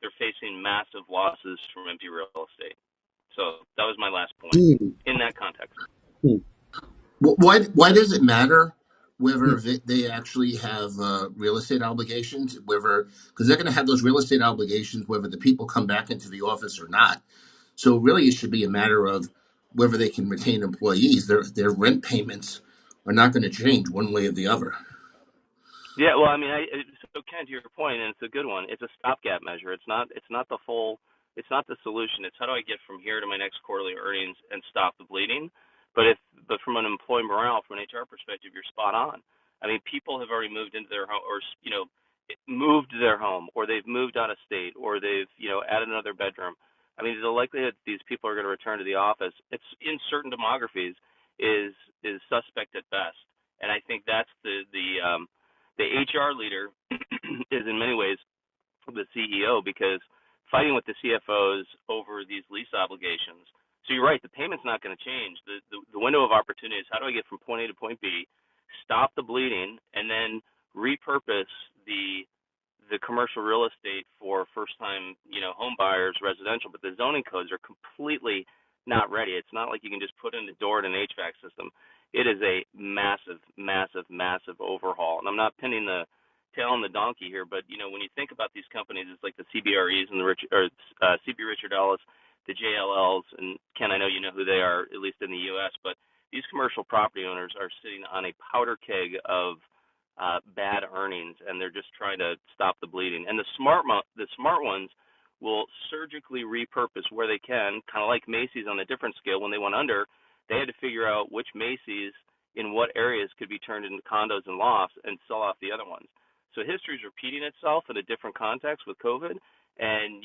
they're facing massive losses from empty real estate. So that was my last point Hmm. in that context. Hmm. Why does it matter Hmm. whether they actually have real estate obligations? Whether because they're going to have those real estate obligations whether the people come back into the office or not. So really, it should be a matter of whether they can retain employees. Their rent payments are not going to change one way or the other. Yeah, well, I mean, so Ken, to your point, and it's a good one. It's a stopgap measure. It's not. It's not the full. It's not the solution. It's how do I get from here to my next quarterly earnings and stop the bleeding. But from an employee morale, from an HR perspective, you're spot on. I mean, people have already moved into their home, or moved their home, or they've moved out of state, or they've added another bedroom. I mean, the likelihood that these people are going to return to the office, it's in certain demographies, is suspect at best. And I think that's the HR leader is in many ways the CEO, because fighting with the CFOs over these lease obligations. So you're right, the payment's not going to change. The window of opportunity is how do I get from point A to point B, stop the bleeding, and then repurpose the commercial real estate for first time home buyers, residential. But the zoning codes are completely not ready. It's not like you can just put in the door in an HVAC system. It is a massive, massive, massive overhaul. And I'm not pinning the tail on the donkey here, but when you think about these companies, it's like the CBREs and CB Richard Ellis, the JLLs, and Ken, I know you know who they are, at least in the U.S. But these commercial property owners are sitting on a powder keg of bad earnings, and they're just trying to stop the bleeding. And the smart ones will surgically repurpose where they can, kind of like Macy's on a different scale. When they went under, they had to figure out which Macy's in what areas could be turned into condos and lofts and sell off the other ones. So history is repeating itself in a different context with COVID, and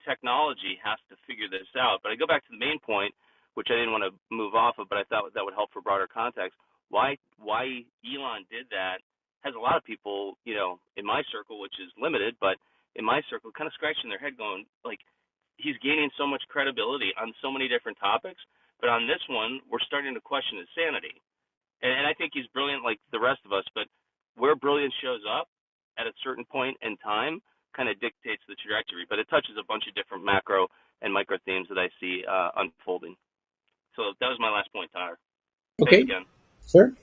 technology has to figure this out. But I go back to the main point, which I didn't want to move off of, but I thought that would help for broader context. Why Elon did that has a lot of people, in my circle, which is limited, but in my circle, kind of scratching their head, going like, he's gaining so much credibility on so many different topics, but on this one, we're starting to question his sanity. And I think he's brilliant like the rest of us, but where brilliance shows up at a certain point in time kind of dictates the trajectory. But it touches a bunch of different macro and micro themes that I see unfolding. So that was my last point, Tyler. Thank you, Okay, Ken. sir.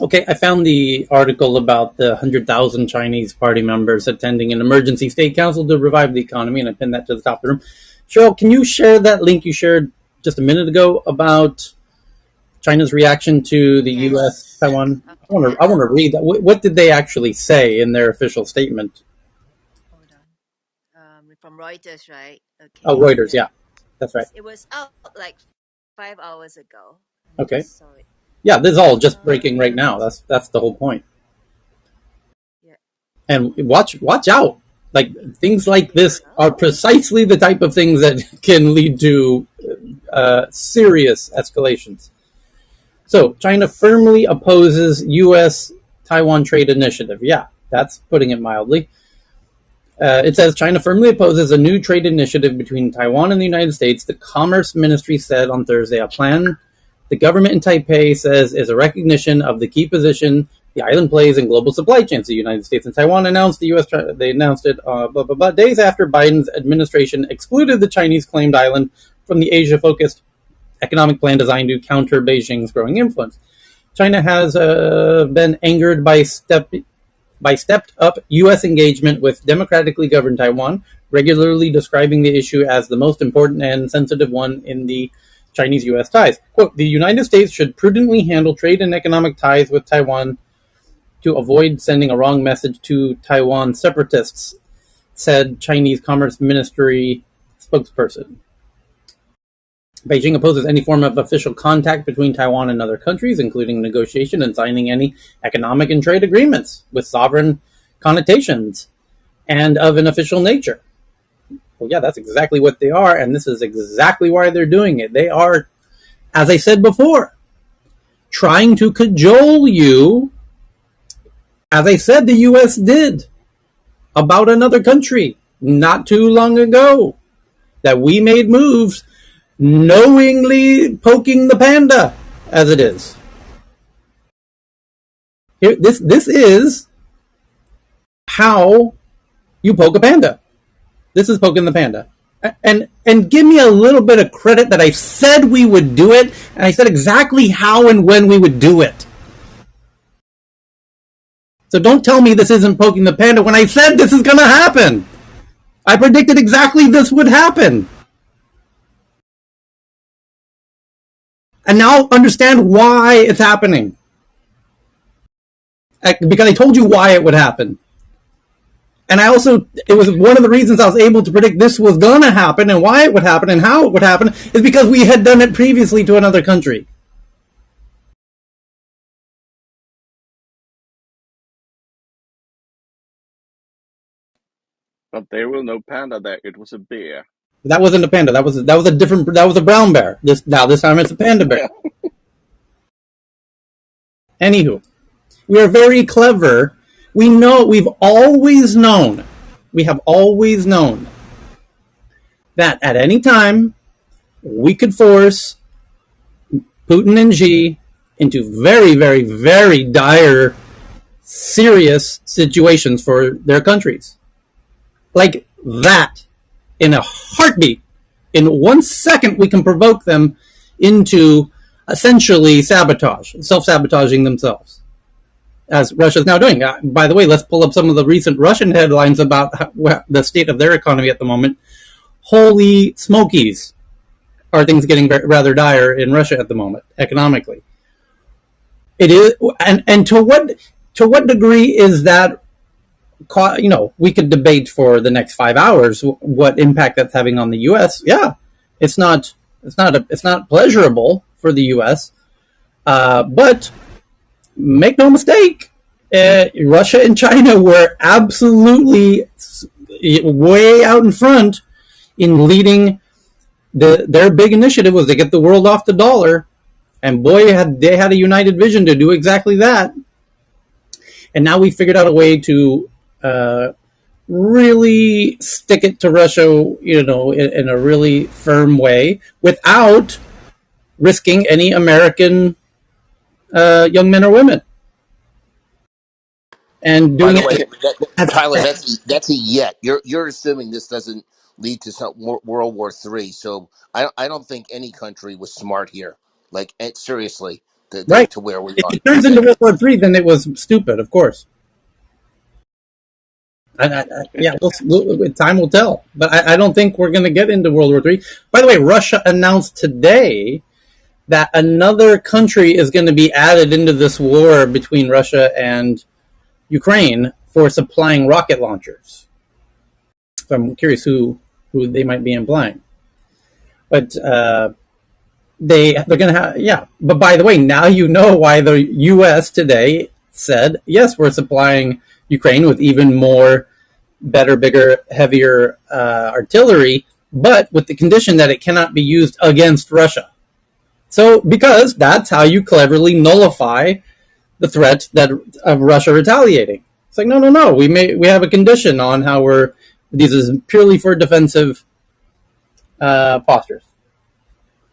Okay, I found the article about the 100,000 Chinese party members attending an emergency state council to revive the economy, and I pinned that to the top of the room. Cheryl, can you share that link you shared just a minute ago about China's reaction to the U.S. Yes. Taiwan? I Okay. want to read that. What did they actually say in their official statement? Hold on. From Reuters, right? Oh, Okay. Reuters. Yeah. Yeah, that's right. It was out like 5 hours ago. Let me Okay. just saw it. Yeah, this is all just breaking right Um. now. That's the whole point. Yeah. And watch out. Like things like this Oh. are precisely the type of things that can lead to serious escalations. So China firmly opposes U.S. Taiwan trade initiative. Yeah, that's putting it mildly. It says China firmly opposes a new trade initiative between Taiwan and the United States. The Commerce Ministry said on Thursday a plan the government in Taipei says is a recognition of the key position the island plays in global supply chains. The United States and Taiwan announced they announced it blah blah blah days after Biden's administration excluded the Chinese claimed island from the Asia-focused economic plan designed to counter Beijing's growing influence. China has been angered by stepped up U.S. engagement with democratically governed Taiwan, regularly describing the issue as the most important and sensitive one in the Chinese-U.S. ties. Quote, the United States should prudently handle trade and economic ties with Taiwan to avoid sending a wrong message to Taiwan separatists, said Chinese Commerce Ministry spokesperson. Beijing opposes any form of official contact between Taiwan and other countries, including negotiation and signing any economic and trade agreements with sovereign connotations and of an official nature. Well, yeah, that's exactly what they are, and this is exactly why they're doing it. They are, as I said before, trying to cajole you, as I said the U.S. did about another country not too long ago, that we made moves knowingly poking the panda, as it is. Here, this is how You poke a panda. This is poking the panda. And give me a little bit of credit that I said we would do it, and I said exactly how and when we would do it. So don't tell me this isn't poking the panda when I said this is going to happen. I predicted exactly this would happen. And now understand why it's happening. Because I told you why it would happen. And it was one of the reasons I was able to predict this was going to happen and why it would happen and how it would happen is because we had done it previously to another country. But there was no panda there. It was a bear. That wasn't a panda. That was a brown bear. This time it's a panda bear. Anywho, we are very clever. We've always known, we have always known that at any time we could force Putin and Xi into very, very, very dire, serious situations for their countries. Like that, in a heartbeat. In 1 second, we can provoke them into essentially sabotage, self-sabotaging themselves, as Russia's now doing. By the way, let's pull up some of the recent Russian headlines about the state of their economy at the moment. Holy smokies, are things getting rather dire in Russia at the moment, economically? It is, and to what degree is that? We could debate for the next 5 hours what impact that's having on the U.S. Yeah, it's not pleasurable for the U.S. But make no mistake, Russia and China were absolutely way out in front in leading. Their big initiative was to get the world off the dollar, and boy, they had a united vision to do exactly that. And now we figured out a way to really stick it to Russia, in a really firm way, without risking any American young men or women, and By doing the it. way, As, Tyler, that's a yet. You're assuming this doesn't lead to some World War III. So I don't think any country was smart here. Like seriously, right. to where we If are. it turns into Okay. World War III, then it was stupid, of course. Yeah, time will tell. But I don't think we're going to get into World War III. By the way, Russia announced today that another country is going to be added into this war between Russia and Ukraine for supplying rocket launchers. So I'm curious who they might be implying. But they're going to have, yeah. But by the way, now you know why the U.S. today said, yes, we're supplying Ukraine with even more, better, bigger, heavier artillery, but with the condition that it cannot be used against Russia. So, because that's how you cleverly nullify the threat of Russia retaliating. It's like, no, no, no. We have a condition on how this is purely for defensive postures.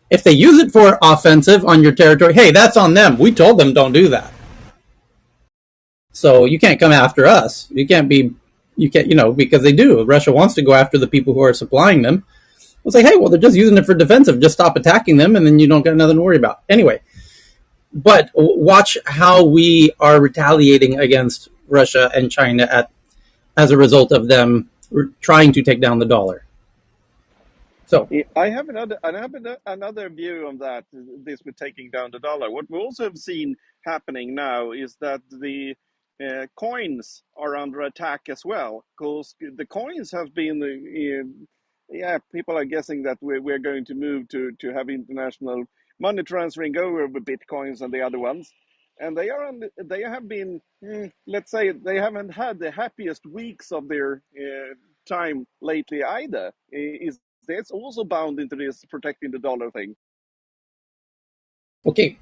If they use it for offensive on your territory, hey, that's on them. We told them don't do that. So you can't come after us. You can't, because they do. Russia wants to go after the people who are supplying them. It's like, hey, well, they're just using it for defensive. Just stop attacking them, and then you don't got nothing to worry about. Anyway, but watch how we are retaliating against Russia and China as a result of them trying to take down the dollar. So I have another view on that. This with taking down the dollar. What we also have seen happening now is that the coins are under attack as well, because the coins have been. Yeah, people are guessing that we're going to move to have international money transferring over the bitcoins and the other ones, and they have been, let's say, they haven't had the happiest weeks of their time lately either. Is that's also bound into this protecting the dollar thing. okay.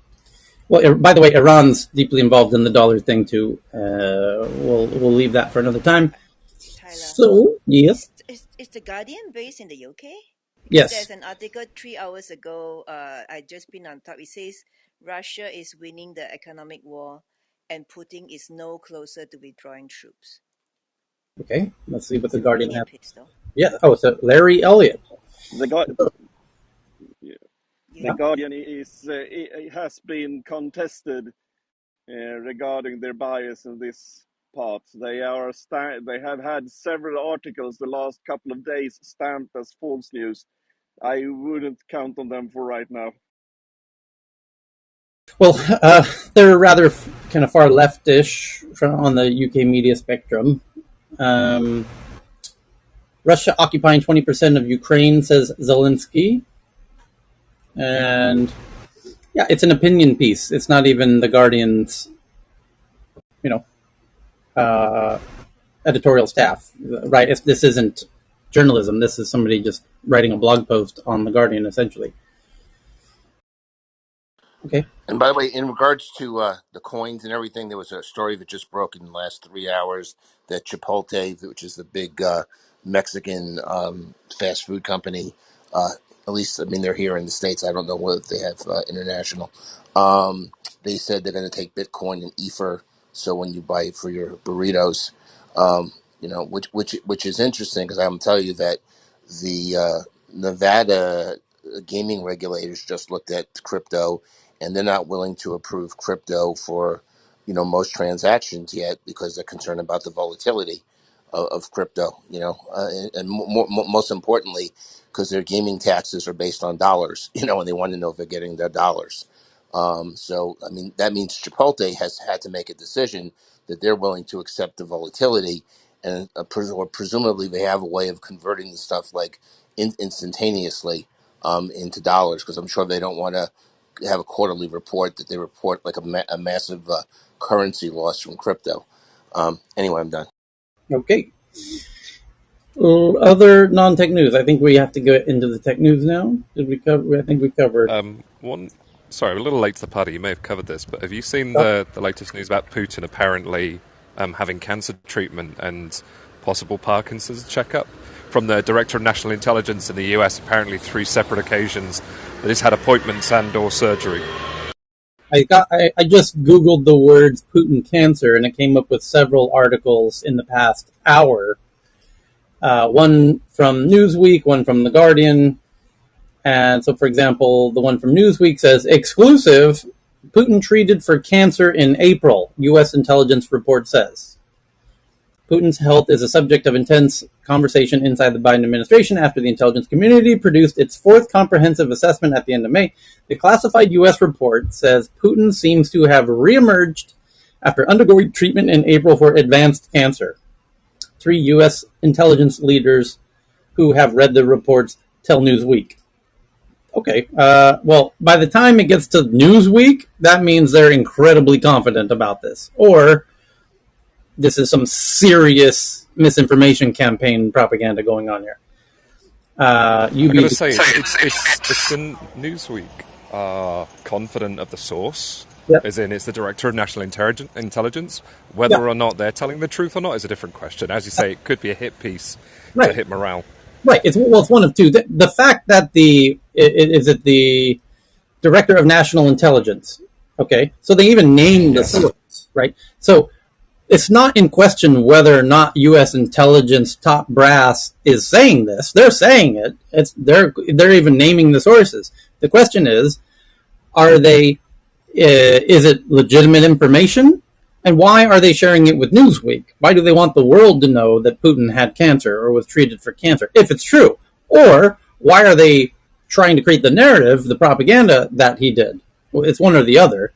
Well, by the way, Iran's deeply involved in the dollar thing too. We'll leave that for another time. Tyler, So yes, is the Guardian based in the UK? Because yes. there's an article 3 hours ago. I just been on top. It says Russia is winning the economic war, and Putin is no closer to withdrawing troops. Okay, let's see what It's the an Guardian opinion has. piece, though. Yeah. Oh, so Larry Elliott. The Guar- You the Yeah. Guardian has been contested regarding their bias in this part. They have had several articles the last couple of days stamped as false news. I wouldn't count on them for right now. Well, they're rather kind of far leftish on the UK media spectrum. Um, Russia occupying 20% of Ukraine, says Zelensky. And yeah, it's an opinion piece. It's not even the Guardian's, you know, uh, editorial staff, right? If this isn't journalism, this is somebody just writing a blog post on the Guardian, essentially. Okay. And by the way, in regards to the coins and everything, there was a story that just broke in the last 3 hours that Chipotle, which is the big Mexican fast food company, uh, at least, I mean, they're here in the States. I don't know whether they have international. They said they're going to take Bitcoin and Ether. So when you buy it for your burritos, which is interesting because I'm going to tell you that the Nevada gaming regulators just looked at crypto, and they're not willing to approve crypto for most transactions yet because they're concerned about the volatility of crypto. And most importantly, because their gaming taxes are based on dollars. And they want to know if they're getting their dollars. So I mean that means Chipotle has had to make a decision that they're willing to accept the volatility, and or presumably they have a way of converting the stuff like instantaneously into dollars, because I'm sure they don't want to have a quarterly report that they report like a massive currency loss from crypto. Anyway, I'm done. Okay. Other non-tech news. I think we have to go into the tech news now. Did we cover? I think we covered. One, sorry, a little late to the party. You may have covered this, but have you seen Oh, the latest news about Putin apparently having cancer treatment and possible Parkinson's checkup from the director of national intelligence in the US? Apparently, 3 separate occasions that he's had appointments and/or surgery. I just Googled the words Putin cancer, and it came up with several articles in the past hour. One from Newsweek, one from The Guardian. And so, for example, the one from Newsweek says, exclusive, Putin treated for cancer in April, U.S. intelligence report says. Putin's health is a subject of intense conversation inside the Biden administration after the intelligence community produced its fourth comprehensive assessment at the end of May. The classified U.S. report says Putin seems to have reemerged after undergoing treatment in April for advanced cancer. 3 U.S. intelligence leaders who have read the reports tell Newsweek. Okay, well, by the time it gets to Newsweek, that means they're incredibly confident about this. Or this is some serious misinformation campaign propaganda going on here. I'm going to say it's in Newsweek. Confident of the source, Yep. as in it's the director of national intelligence. Whether Yeah, or not they're telling the truth or not is a different question. As you say, it could be a hit piece to right, hit morale. right. It's one of two. The fact that is it the director of national intelligence. Okay, so they even named the Yes. source, right? So it's not in question whether or not U.S. intelligence top brass is saying this. They're saying it. They're even naming the sources. The question is, are they? Is it legitimate information? And why are they sharing it with Newsweek? Why do they want the world to know that Putin had cancer or was treated for cancer, if it's true? Or why are they trying to create the narrative, the propaganda that he did? Well, it's one or the other.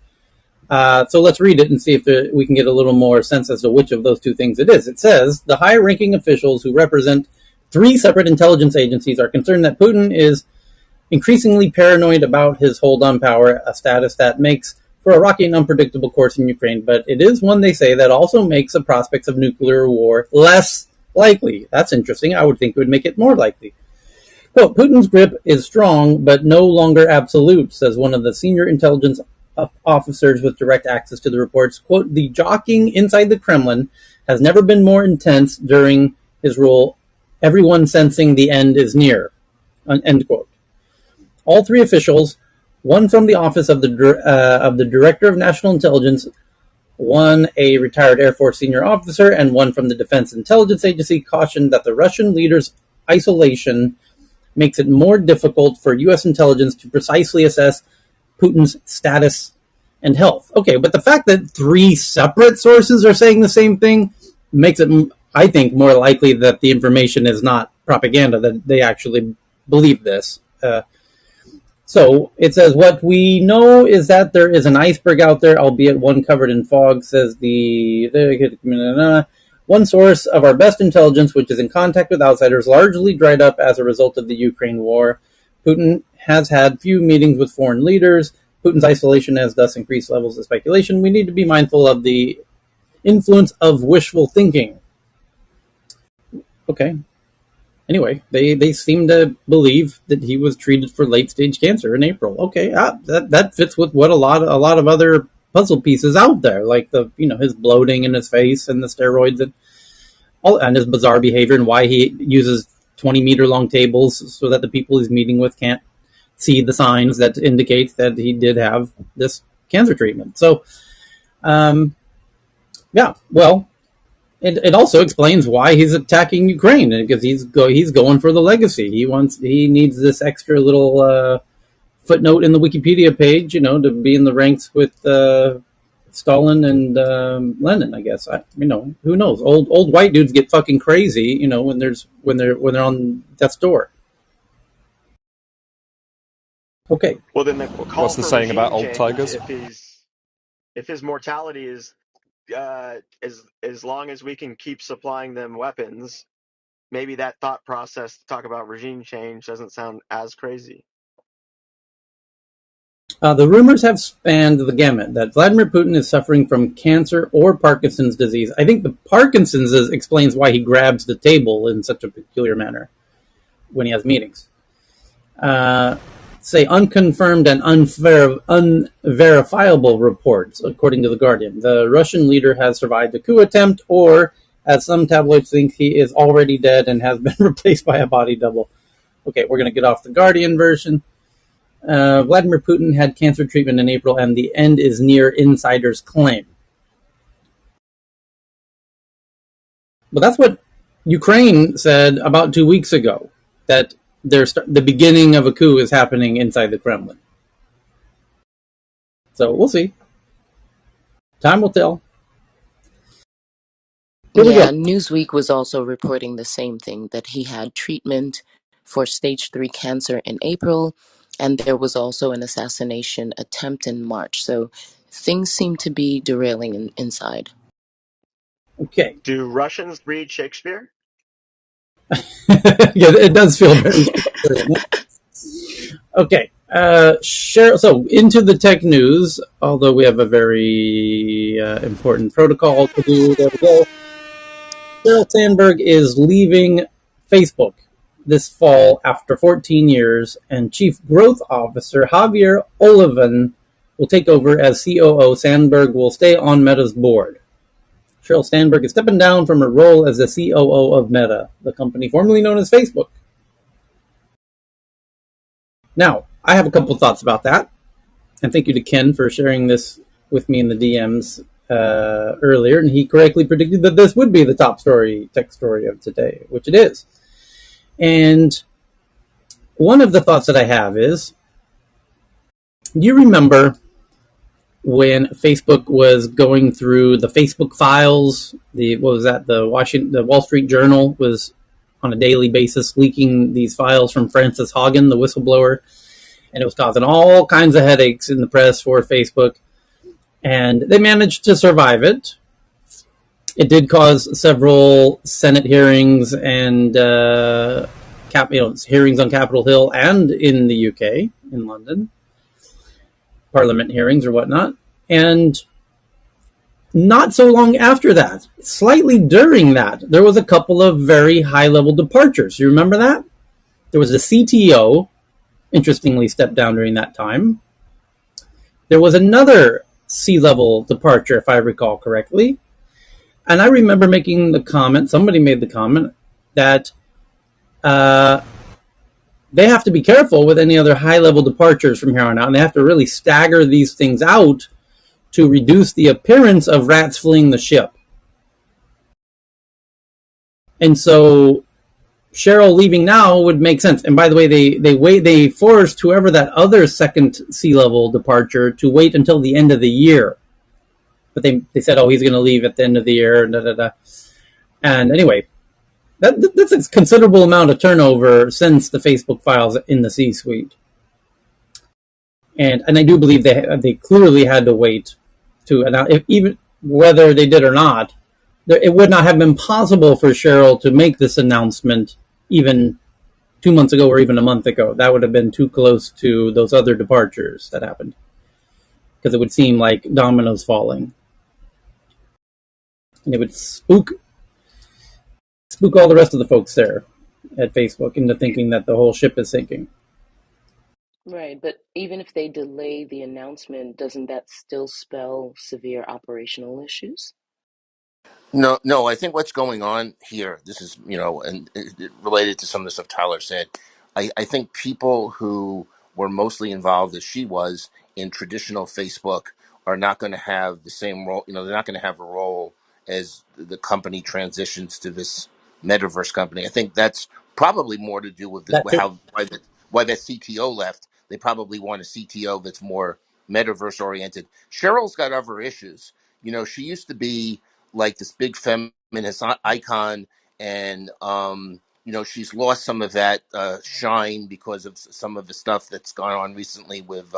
So let's read it and see if we can get a little more sense as to which of those two things it is. It says, the high-ranking officials who represent 3 separate intelligence agencies are concerned that Putin is increasingly paranoid about his hold on power, a status that makes for a rocky and unpredictable course in Ukraine, but it is one, they say, that also makes the prospects of nuclear war less likely. That's interesting. I would think it would make it more likely. Quote, Putin's grip is strong, but no longer absolute, says one of the senior intelligence officers with direct access to the reports. Quote, the jockeying inside the Kremlin has never been more intense during his rule, everyone sensing the end is near, end quote. All 3 officials, one from the office of the Director of National Intelligence, One, a retired Air Force senior officer, and one from the Defense Intelligence Agency, cautioned that the Russian leader's isolation makes it more difficult for U.S. intelligence to precisely assess Putin's status and health. Okay, but the fact that 3 separate sources are saying the same thing makes it, I think, more likely that the information is not propaganda, that they actually believe this. So it says, what we know is that there is an iceberg out there, albeit one covered in fog, says one source of our best intelligence, which is in contact with outsiders, largely dried up as a result of the Ukraine war. Putin has had few meetings with foreign leaders. Putin's isolation has thus increased levels of speculation. We need to be mindful of the influence of wishful thinking. Okay. Anyway, they seem to believe that he was treated for late-stage cancer in April. Okay, that fits with what a lot of other puzzle pieces out there, like his bloating in his face and the steroids and his bizarre behavior and why he uses 20-meter-long tables so that the people he's meeting with can't see the signs that indicate that he did have this cancer treatment. So, yeah, well, it also explains why he's attacking Ukraine, because he's going for the legacy. He needs this extra little footnote in the Wikipedia page, to be in the ranks with Stalin and Lenin. I guess who knows? Old white dudes get fucking crazy, when they're on death's door. Okay. Well, then what's the saying about old tigers? If his mortality is as long as we can keep supplying them weapons, maybe that thought process to talk about regime change doesn't sound as crazy. The rumors have spanned the gamut that Vladimir Putin is suffering from cancer or Parkinson's disease. I think the Parkinson's explains why he grabs the table in such a peculiar manner when he has meetings. Say unconfirmed and unverifiable reports, according to The Guardian. The Russian leader has survived a coup attempt, or, as some tabloids think, he is already dead and has been replaced by a body double. Okay, we're going to get off the Guardian version. Vladimir Putin had cancer treatment in April, and the end is near, insiders claim. Well, that's what Ukraine said about 2 weeks ago, that the beginning of a coup is happening inside the Kremlin. So we'll see. Time will tell. Yeah, Newsweek was also reporting the same thing, that he had treatment for stage 3 cancer in April, and there was also an assassination attempt in March. So things seem to be derailing inside. Okay. Do Russians read Shakespeare? Yeah, it does feel very Okay. So into the tech news, although we have a very important protocol to do. There we go. Sheryl Sandberg is leaving Facebook this fall after 14 years, and Chief Growth Officer Javier Olivan will take over as COO. Sandberg will stay on Meta's board. Sheryl Sandberg is stepping down from her role as the COO of Meta, the company formerly known as Facebook. Now, I have a couple thoughts about that, and thank you to Ken for sharing this with me in the DMs earlier, and he correctly predicted that this would be the top tech story of today, which it is. And one of the thoughts that I have is, do you remember when Facebook was going through the Facebook files? The Wall Street Journal was on a daily basis leaking these files from Frances Haugen, the whistleblower, and it was causing all kinds of headaches in the press for Facebook, and they managed to survive it. It did cause several Senate hearings and hearings on Capitol Hill and in the UK, in London, Parliament hearings or whatnot. And not so long after that, slightly during that, there was a couple of very high-level departures. You remember that? There was the CTO, interestingly stepped down during that time. There was another C-level departure, if I recall correctly. And I remember making the comment, somebody made the comment, that they have to be careful with any other high-level departures from here on out, and they have to really stagger these things out to reduce the appearance of rats fleeing the ship. And so Cheryl leaving now would make sense. And by the way, they forced whoever that other second sea level departure to wait until the end of the year. But they said, oh, he's going to leave at the end of the year. Da, da, da. And anyway, that's a considerable amount of turnover since the Facebook files in the C-suite. And I do believe they clearly had to wait to announce, even whether they did or not. It would not have been possible for Cheryl to make this announcement even 2 months ago or even a month ago. That would have been too close to those other departures that happened, because it would seem like dominoes falling, and it would spook all the rest of the folks there at Facebook into thinking that the whole ship is sinking. Right, but even if they delay the announcement, doesn't that still spell severe operational issues? No, no. I think what's going on here, this is, and related to some of the stuff Tyler said. I think people who were mostly involved, as she was, in traditional Facebook are not going to have the same role. They're not going to have a role as the company transitions to this metaverse company. I think that's probably more to do with That too. why that CTO left. They probably want a CTO that's more metaverse oriented. Cheryl's got other issues. She used to be like this big feminist icon, and she's lost some of that shine because of some of the stuff that's gone on recently with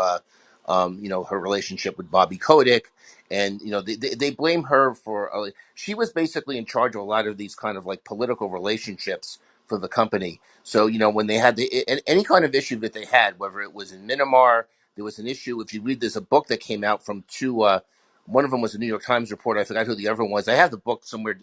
her relationship with Bobby Kotick. And they blame her for she was basically in charge of a lot of these kind of like political relationships for the company. So when they had any kind of issue that they had, whether it was in Myanmar, there was an issue. If you read, there's a book that came out from two. One of them was a New York Times reporter. I forgot who the other one was. I have the book somewhere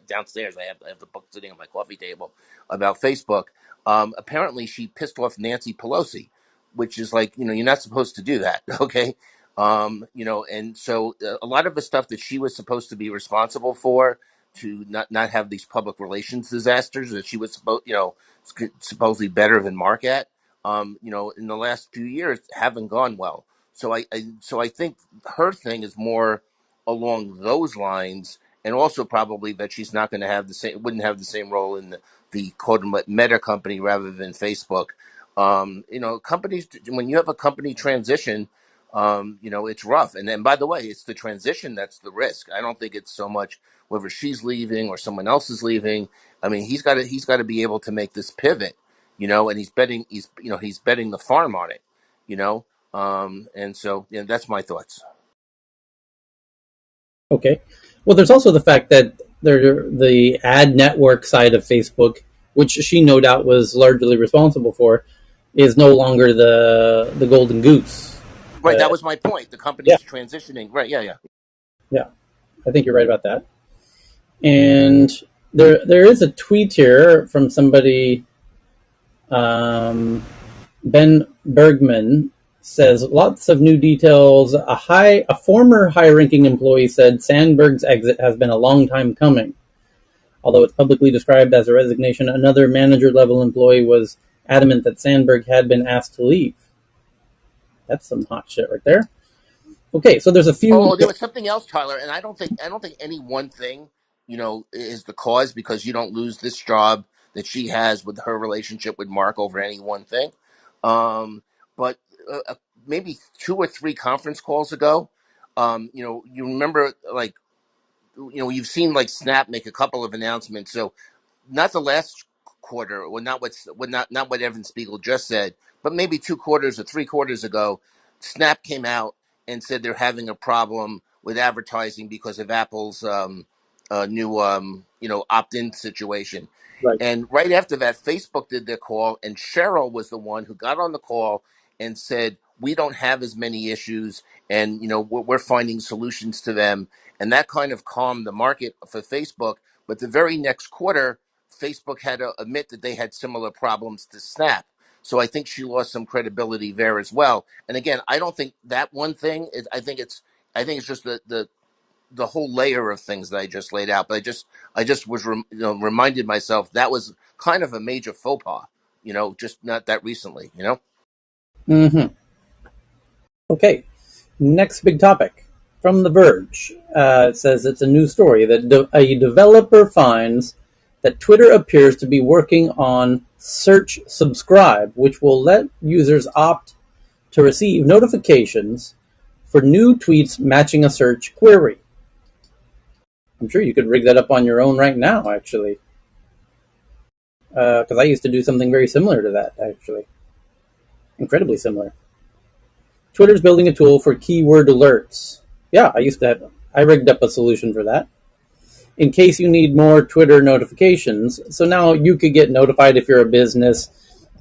downstairs. I have the book sitting on my coffee table about Facebook. Apparently, she pissed off Nancy Pelosi, which is like, you're not supposed to do that, okay? And so a lot of the stuff that she was supposed to be responsible for, to not have these public relations disasters that she was supposedly better than Mark at, in the last few years haven't gone well. So I think her thing is more along those lines, and also probably that she's not going to have wouldn't have the same role in the quote unquote meta company rather than Facebook. Companies, when you have a company transition, it's rough. And then, by the way, it's the transition that's the risk. I don't think it's so much whether she's leaving or someone else is leaving. I mean, he's got to be able to make this pivot, and he's betting the farm on it, you know. And so, that's my thoughts. Okay. Well, there's also the fact that the ad network side of Facebook, which she no doubt was largely responsible for, is no longer the golden goose. Right. That was my point. The Yeah, company's transitioning. Right. Yeah. Yeah. yeah. I think you're right about that. And there is a tweet here from somebody. Ben Bergman says lots of new details. A former high-ranking employee said Sandberg's exit has been a long time coming. Although it's publicly described as a resignation, another manager-level employee was adamant that Sandberg had been asked to leave. That's some hot shit right there. Okay, so there's a few. Oh, there was something else, Tyler, and I don't think any one thing, is the cause, because you don't lose this job that she has with her relationship with Mark over any one thing. But maybe 2 or 3 conference calls ago, you remember, like, you've seen like Snap make a couple of announcements. So not the last quarter, or not what Evan Spiegel just said, but maybe 2 quarters or 3 quarters ago, Snap came out and said they're having a problem with advertising because of Apple's new opt-in situation. Right. And right after that, Facebook did their call, and Cheryl was the one who got on the call and said, "We don't have as many issues, and we're finding solutions to them." And that kind of calmed the market for Facebook. But the very next quarter, Facebook had to admit that they had similar problems to Snap. So I think she lost some credibility there as well. And again, I don't think that one thing is. I think it's just the whole layer of things that I just laid out. But I just was reminded myself that was kind of a major faux pas. Just not that recently. Mm-hmm. Okay, next big topic. from The Verge. It says it's a new story that a developer finds that Twitter appears to be working on Search Subscribe, which will let users opt to receive notifications for new tweets matching a search query. I'm sure you could rig that up on your own right now, actually. Because I used to do something very similar to that, actually. Incredibly similar. Twitter's building a tool for keyword alerts. Yeah, I rigged up a solution for that. In case you need more Twitter notifications. So now you could get notified if you're a business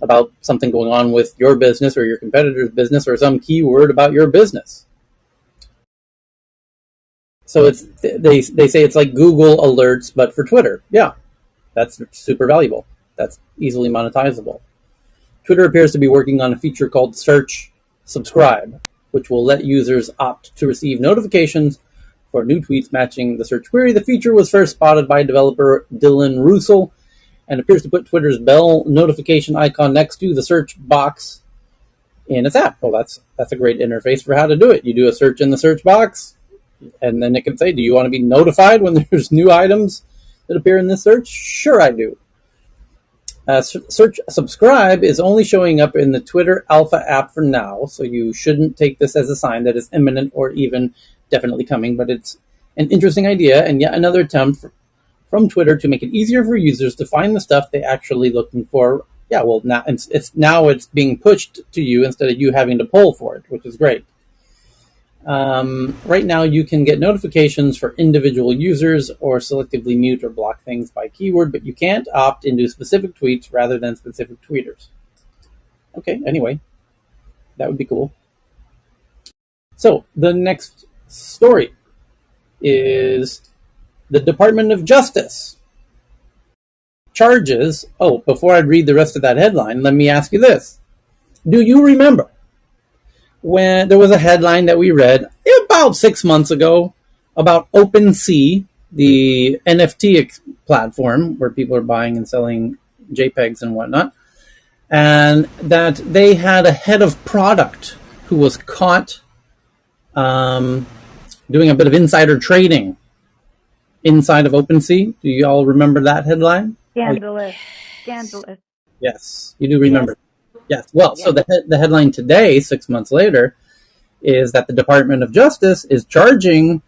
about something going on with your business or your competitor's business or some keyword about your business. So they say it's like Google Alerts, but for Twitter. Yeah, that's super valuable. That's easily monetizable. Twitter appears to be working on a feature called Search Subscribe, which will let users opt to receive notifications for new tweets matching the search query. The feature was first spotted by developer Dylan Russell and appears to put Twitter's bell notification icon next to the search box in its app. Well, that's a great interface for how to do it. You do a search in the search box, and then it can say, do you want to be notified when there's new items that appear in this search? Sure, I do. Search Subscribe is only showing up in the Twitter Alpha app for now, so you shouldn't take this as a sign that it's imminent or even definitely coming, but it's an interesting idea and yet another attempt from Twitter to make it easier for users to find the stuff they're actually looking for. Yeah, well, now it's being pushed to you instead of you having to pull for it, which is great. Right now, you can get notifications for individual users or selectively mute or block things by keyword, but you can't opt into specific tweets rather than specific tweeters. Okay, anyway, that would be cool. So, the next story is the Department of Justice charges. Oh, before I read the rest of that headline, let me ask you this. Do you remember when there was a headline that we read about 6 months ago about OpenSea, the NFT platform where people are buying and selling JPEGs and whatnot, and that they had a head of product who was caught doing a bit of insider trading inside of OpenSea? Do you all remember that headline? Scandalous. Scandalous. Yes, you do remember. Yes. Well, so the headline today, 6 months later, is that the Department of Justice is charging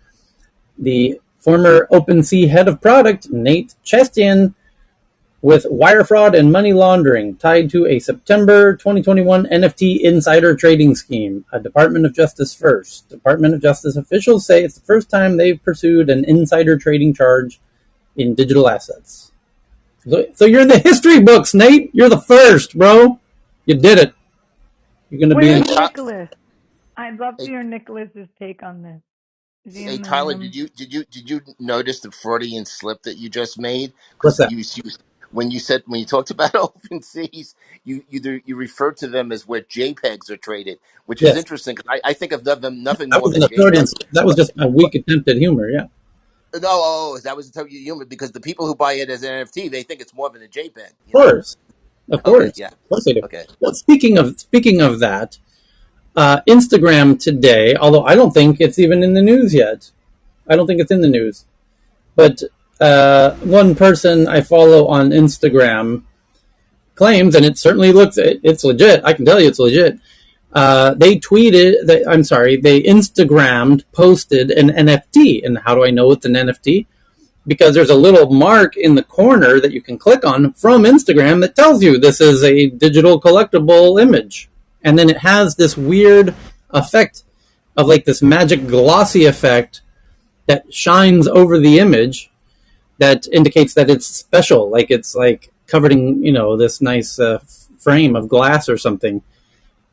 the former OpenSea head of product, Nate Chestian, with wire fraud and money laundering tied to a September 2021 NFT insider trading scheme. A Department of Justice first. Department of Justice officials say it's the first time they've pursued an insider trading charge in digital assets. So you're in the history books, Nate. You're the first, bro. You did it. You're going to be in. Where's Nicholas? I'd love to hear Nicholas's take on this. Is he Hey in the Tyler, room? did you notice the Freudian slip that you just made? What's Because that? when you talked about open seas, you referred to them as where JPEGs are traded, which is Yes. interesting. 'Cause I think of nothing That more wasn't than a Freudian JPEG. slip. That was just a weak attempt at humor, yeah. No, that was the type of humor because the people who buy it as an NFT, they think it's more than a JPEG. Of course. Of Okay, course. yeah, Of course they do. okay. Well, speaking of that, Instagram today, although I don't think it's even in the news yet. I don't think it's in the news. But one person I follow on Instagram claims, and it certainly it's legit. I can tell you it's legit. They Instagrammed, posted an NFT. And how do I know it's an NFT? Because there's a little mark in the corner that you can click on from Instagram that tells you this is a digital collectible image. And then it has this weird effect of like this magic glossy effect that shines over the image that indicates that it's special. Like it's like covered in, this nice frame of glass or something.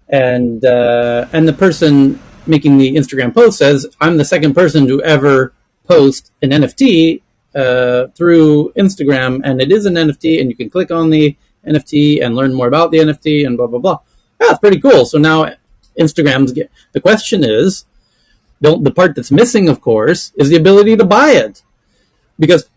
And the person making the Instagram post says, I'm the second person to ever post an NFT through Instagram, and it is an NFT, and you can click on the NFT and learn more about the NFT and blah, blah, blah. Yeah, it's pretty cool. So now the question is, the part that's missing, of course, is the ability to buy it. Because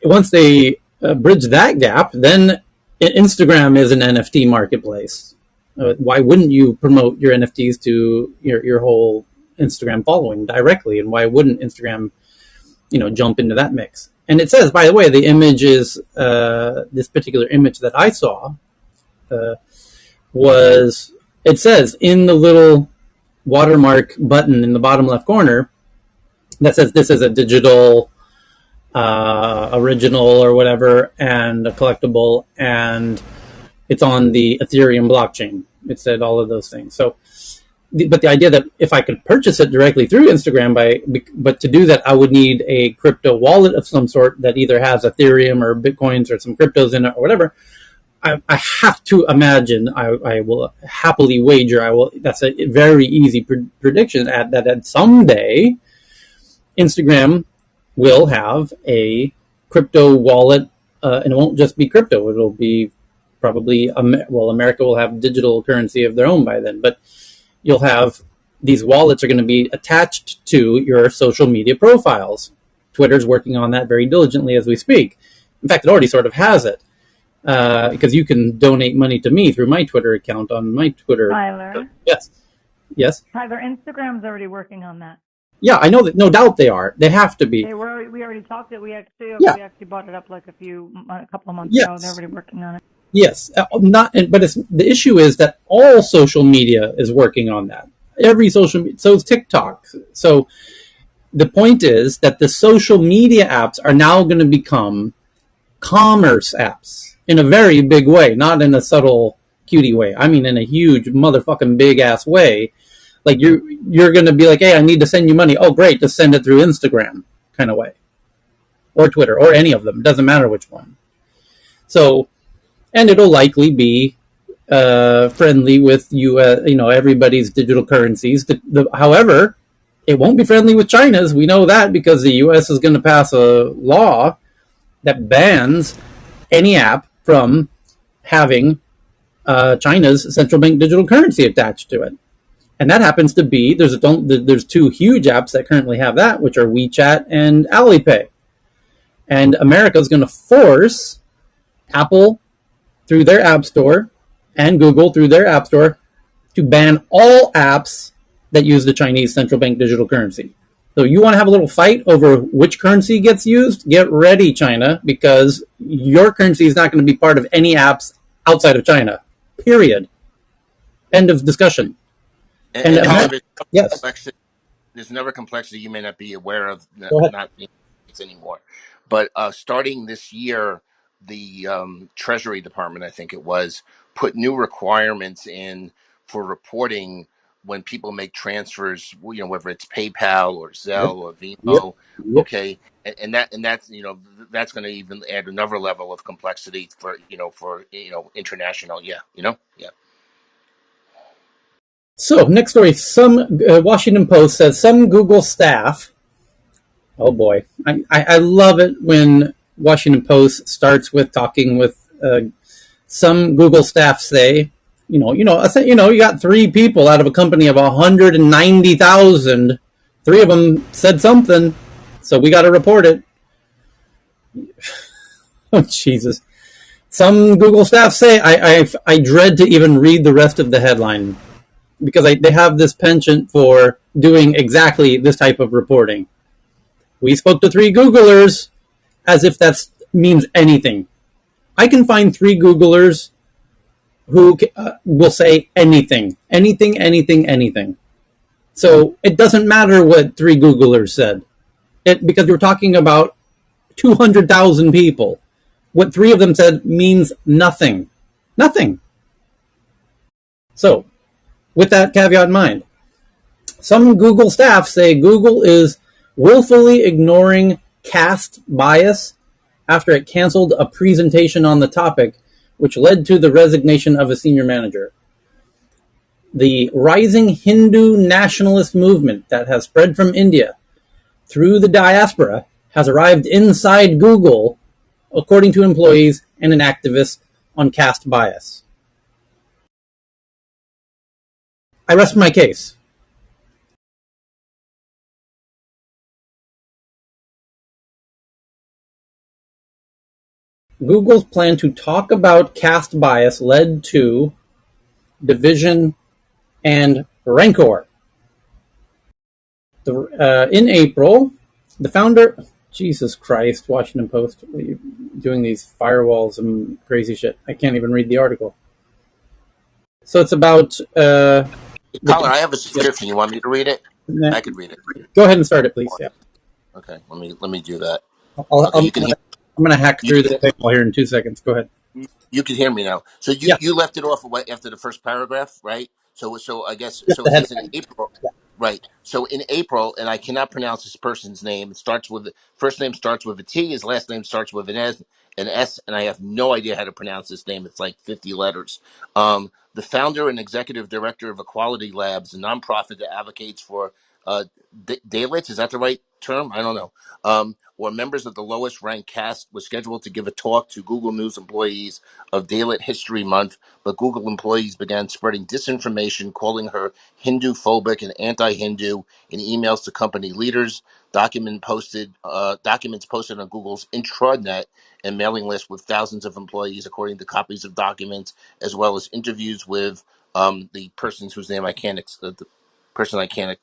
once they bridge that gap, then Instagram is an NFT marketplace. Why wouldn't you promote your NFTs to your whole Instagram following directly, and why wouldn't Instagram, jump into that mix? And it says, by the way, the image is this particular image that I saw was, it says in the little watermark button in the bottom left corner that says this is a digital original or whatever, and a collectible, and it's on the Ethereum blockchain. It said all of those things. So, but the idea that if I could purchase it directly through Instagram, but to do that, I would need a crypto wallet of some sort that either has Ethereum or Bitcoins or some cryptos in it or whatever. I have to imagine, I will happily wager, that's a very easy prediction that someday Instagram will have a crypto wallet, and it won't just be crypto. It'll be probably, America will have digital currency of their own by then, but you'll have, these wallets are going to be attached to your social media profiles. Twitter's working on that very diligently as we speak. In fact, it already sort of has it. Because you can donate money to me through my Twitter account on my Twitter. Tyler. Yes. Tyler, Instagram's already working on that. Yeah, I know that. No doubt they are. They have to be. We already talked it. We actually brought it up like a couple of months ago. They're already working on it. Yes, but the issue is that all social media is working on that. Every social media, so is TikTok. So the point is that the social media apps are now going to become commerce apps in a very big way, not in a subtle cutie way. I mean, in a huge motherfucking big ass way. Like you're going to be like, hey, I need to send you money. Oh, great, just send it through Instagram kind of way, or Twitter, or any of them. It doesn't matter which one. So, and it'll likely be friendly with everybody's digital currencies. However, it won't be friendly with China's. We know that because the U.S. is going to pass a law that bans any app from having China's central bank digital currency attached to it. And that happens to be, there's two huge apps that currently have that, which are WeChat and Alipay. And America is going to force Apple through their app store and Google through their app store to ban all apps that use the Chinese central bank digital currency. So you want to have a little fight over which currency gets used? Get ready, China, because your currency is not going to be part of any apps outside of China. Period. End of discussion. And yes. There's another complexity you may not be aware of, not anymore. But starting this year, the Treasury Department, I think it was, put new requirements in for reporting when people make transfers, whether it's PayPal or Zelle or Venmo. Yep. Okay, and that's that's going to even add another level of complexity for international. Yeah. So next story, some Washington Post says some Google staff. Oh boy, I love it when Washington Post starts with talking with some Google staff say, you got 3 people out of a company of 190,000. 3 of them said something, so we got to report it. Oh Jesus! Some Google staff say I dread to even read the rest of the headline because they have this penchant for doing exactly this type of reporting. We spoke to 3 Googlers, as if that means anything. I can find 3 Googlers who will say anything. So it doesn't matter what 3 Googlers said. Because we're talking about 200,000 people. What 3 of them said means nothing. Nothing. So, with that caveat in mind, some Google staff say Google is willfully ignoring caste bias after it canceled a presentation on the topic, which led to the resignation of a senior manager. The rising Hindu nationalist movement that has spread from India through the diaspora has arrived inside Google, according to employees and an activist on caste bias. I rest my case. Google's plan to talk about caste bias led to division and rancor. In April, the founder, Jesus Christ, Washington Post, doing these firewalls and crazy shit. I can't even read the article. So it's about Tyler, I have a yeah. subscription. You want me to read it? I could read it. Go ahead and start it, please. Yeah. Okay, let me do that. I'll, Okay, I'm going to hack you through can the table here in 2 seconds. Go ahead. you can hear me now. So Yeah, you left it off after the first paragraph, right? So I guess just so. the It says in headline. April, right? So in April, and I cannot pronounce this person's name. It starts with first name starts with a T. His last name starts with an S, and I have no idea how to pronounce this name. It's like 50 letters. The founder and executive director of Equality Labs, a nonprofit that advocates for Dalits. Is that the right term? I don't know. Or members of the lowest ranked caste, was scheduled to give a talk to Google News employees of Dalit History Month, but Google employees began spreading disinformation, calling her Hindu phobic and anti-Hindu in emails to company leaders. Documents posted on Google's intranet and mailing list with thousands of employees, according to copies of documents, as well as interviews with the persons whose name I can't the person I can't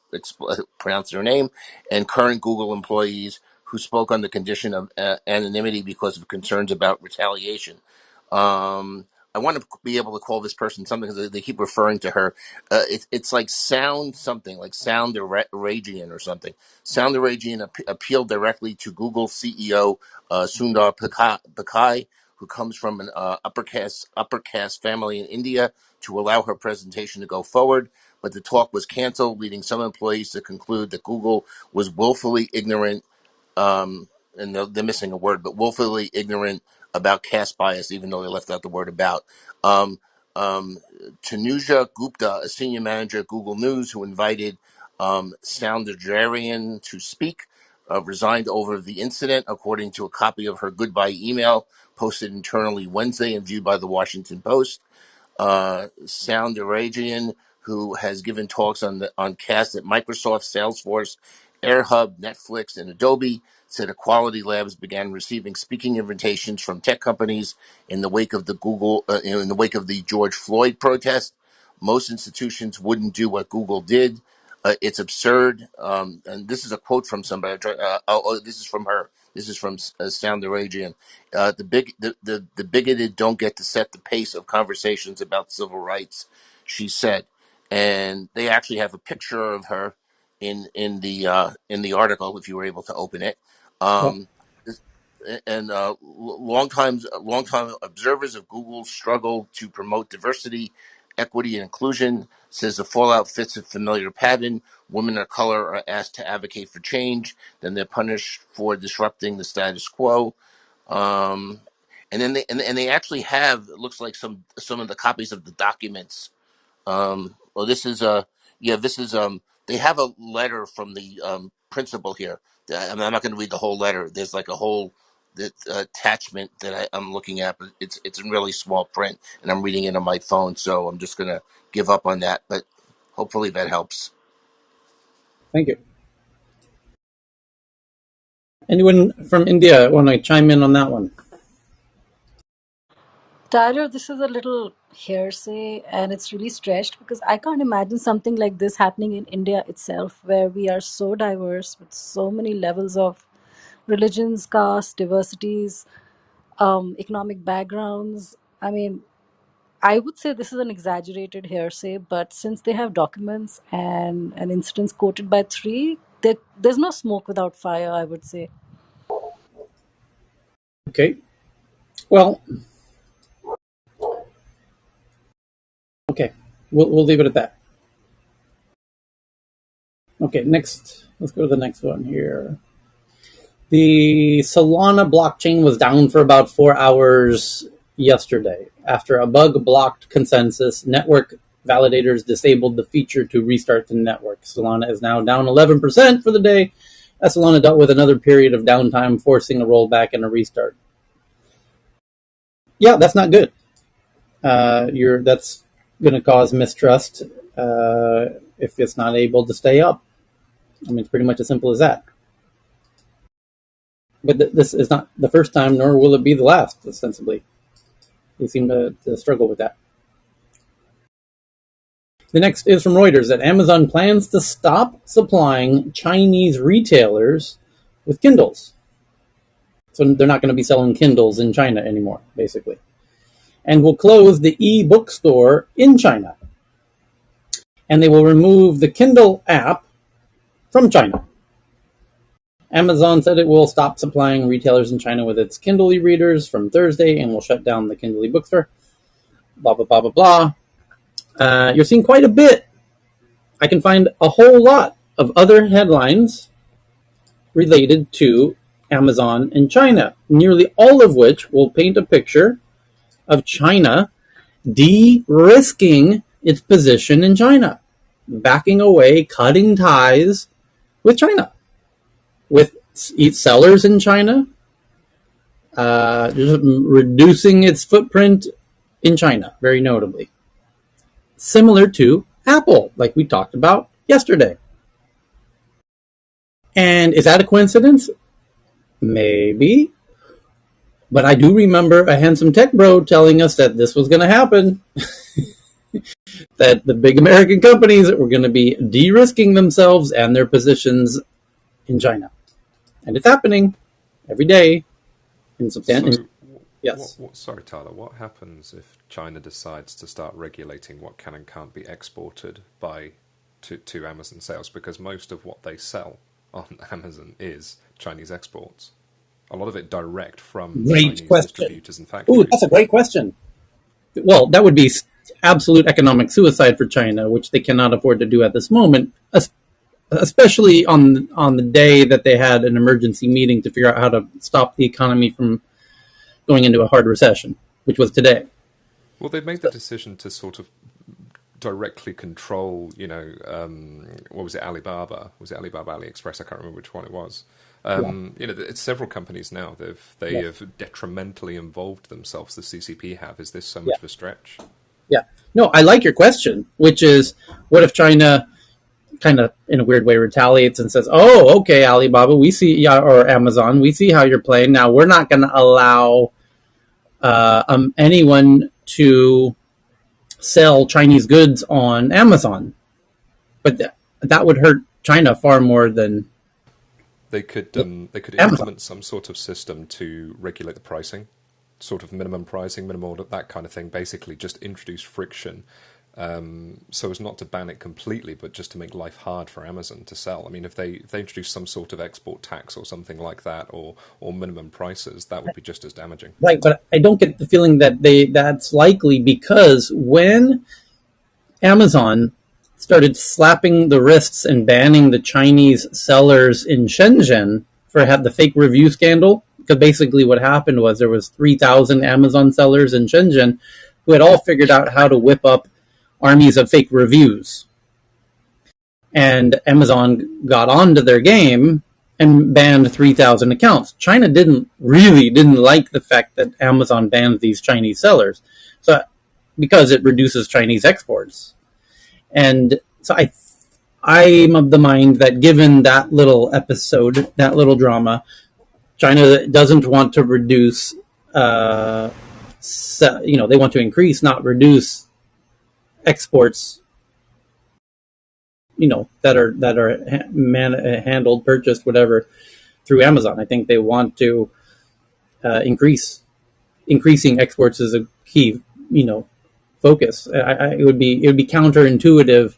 pronounce their name, and current Google employees who spoke on the condition of anonymity because of concerns about retaliation. I want to be able to call this person something because they keep referring to her. It's like Sound something, like Sound Arabian or something. Sound Arabian appealed directly to Google CEO Sundar Pichai, who comes from an upper caste family in India, to allow her presentation to go forward. But the talk was canceled, leading some employees to conclude that Google was willfully ignorant, and they're missing a word, but willfully ignorant about caste bias, even though they left out the word about. Um, Tanuja Gupta, a senior manager at Google News, who invited Soundarjarian to speak, resigned over the incident, according to a copy of her goodbye email posted internally Wednesday and viewed by the Washington Post. Sound Arabian, who has given talks on cast at Microsoft, Salesforce, AirHub, Netflix, and Adobe, said Equality Labs began receiving speaking invitations from tech companies in the wake of the George Floyd protest. Most institutions wouldn't do what Google did. It's absurd. And this is a quote from somebody. This is from her. This is from Sound Arabian. The bigoted don't get to set the pace of conversations about civil rights, she said. And they actually have a picture of her in the article if you were able to open it. Yeah. Um, and longtime observers of Google's struggle to promote diversity, equity, and inclusion says the fallout fits a familiar pattern. Women of color are asked to advocate for change, then they're punished for disrupting the status quo. Um, and then they actually have, it looks like, some of the copies of the documents. Well, this is they have a letter from the principal here. I'm not going to read the whole letter. There's like a whole attachment that I'm looking at, but it's in really small print, and I'm reading it on my phone, so I'm just going to give up on that. But hopefully that helps. Thank you. Anyone from India want to chime in on that one? Tyler, this is a little hearsay and it's really stretched because I can't imagine something like this happening in India itself, where we are so diverse with so many levels of religions, caste, diversities, economic backgrounds. I mean, I would say this is an exaggerated hearsay, but since they have documents and an incidents quoted by three, there's no smoke without fire, I would say. Okay. Well, okay. We'll leave it at that. Okay, next. Let's go to the next one here. The Solana blockchain was down for about 4 hours yesterday after a bug blocked consensus. Network validators disabled the feature to restart the network. Solana is now down 11% for the day as Solana dealt with another period of downtime, forcing a rollback and a restart. Yeah, that's not good. That's going to cause mistrust if it's not able to stay up. I mean, it's pretty much as simple as that. But this is not the first time, nor will it be the last, ostensibly. They seem to struggle with that. The next is from Reuters that Amazon plans to stop supplying Chinese retailers with Kindles. So they're not going to be selling Kindles in China anymore, basically. And will close the e-book store in China. And they will remove the Kindle app from China. Amazon said it will stop supplying retailers in China with its Kindle e-readers from Thursday and will shut down the Kindle e-book store. Blah, blah, blah, blah, blah. You're seeing quite a bit. I can find a whole lot of other headlines related to Amazon in China, nearly all of which will paint a picture of China de-risking its position in China, backing away, cutting ties with China, with sellers in China, just reducing its footprint in China, very notably. Similar to Apple, like we talked about yesterday. And is that a coincidence? Maybe. But I do remember a handsome tech bro telling us that this was going to happen. That the big American companies were going to be de-risking themselves and their positions in China. And it's happening every day. Yes. Sorry, Tyler. What happens if China decides to start regulating what can and can't be exported to Amazon sales? Because most of what they sell on Amazon is Chinese exports. A lot of it direct from Chinese distributors and factories. Ooh, that's a great question. Well, that would be absolute economic suicide for China, which they cannot afford to do at this moment, especially on the day that they had an emergency meeting to figure out how to stop the economy from going into a hard recession, which was today. Well, they've made the decision to sort of directly control, what was it, Alibaba? Was it Alibaba, AliExpress? I can't remember which one it was. It's several companies now. They have detrimentally involved themselves. The CCP have. Is this so much of a stretch? Yeah. No, I like your question, which is, what if China kind of in a weird way retaliates and says, "Oh, okay, Alibaba, we see, or Amazon, we see how you're playing. Now we're not going to allow anyone to sell Chinese goods on Amazon," but that would hurt China far more than they could implement some sort of system to regulate the pricing, sort of minimum pricing, minimum order, that kind of thing. Basically, just introduce friction, so as not to ban it completely, but just to make life hard for Amazon to sell. I mean, if they introduce some sort of export tax or something like that, or minimum prices, that would be just as damaging. Right, but I don't get the feeling that that's likely, because when Amazon started slapping the wrists and banning the Chinese sellers in Shenzhen for the fake review scandal, because basically what happened was there was 3,000 Amazon sellers in Shenzhen who had all figured out how to whip up armies of fake reviews. And Amazon got onto their game and banned 3,000 accounts. China didn't like the fact that Amazon banned these Chinese sellers, so because it reduces Chinese exports. And so I'm of the mind that given that little episode, that little drama, China doesn't want to reduce, they want to increase, not reduce exports, that are handled, purchased, whatever, through Amazon. I think they want to increasing exports is a key, focus. It would be counterintuitive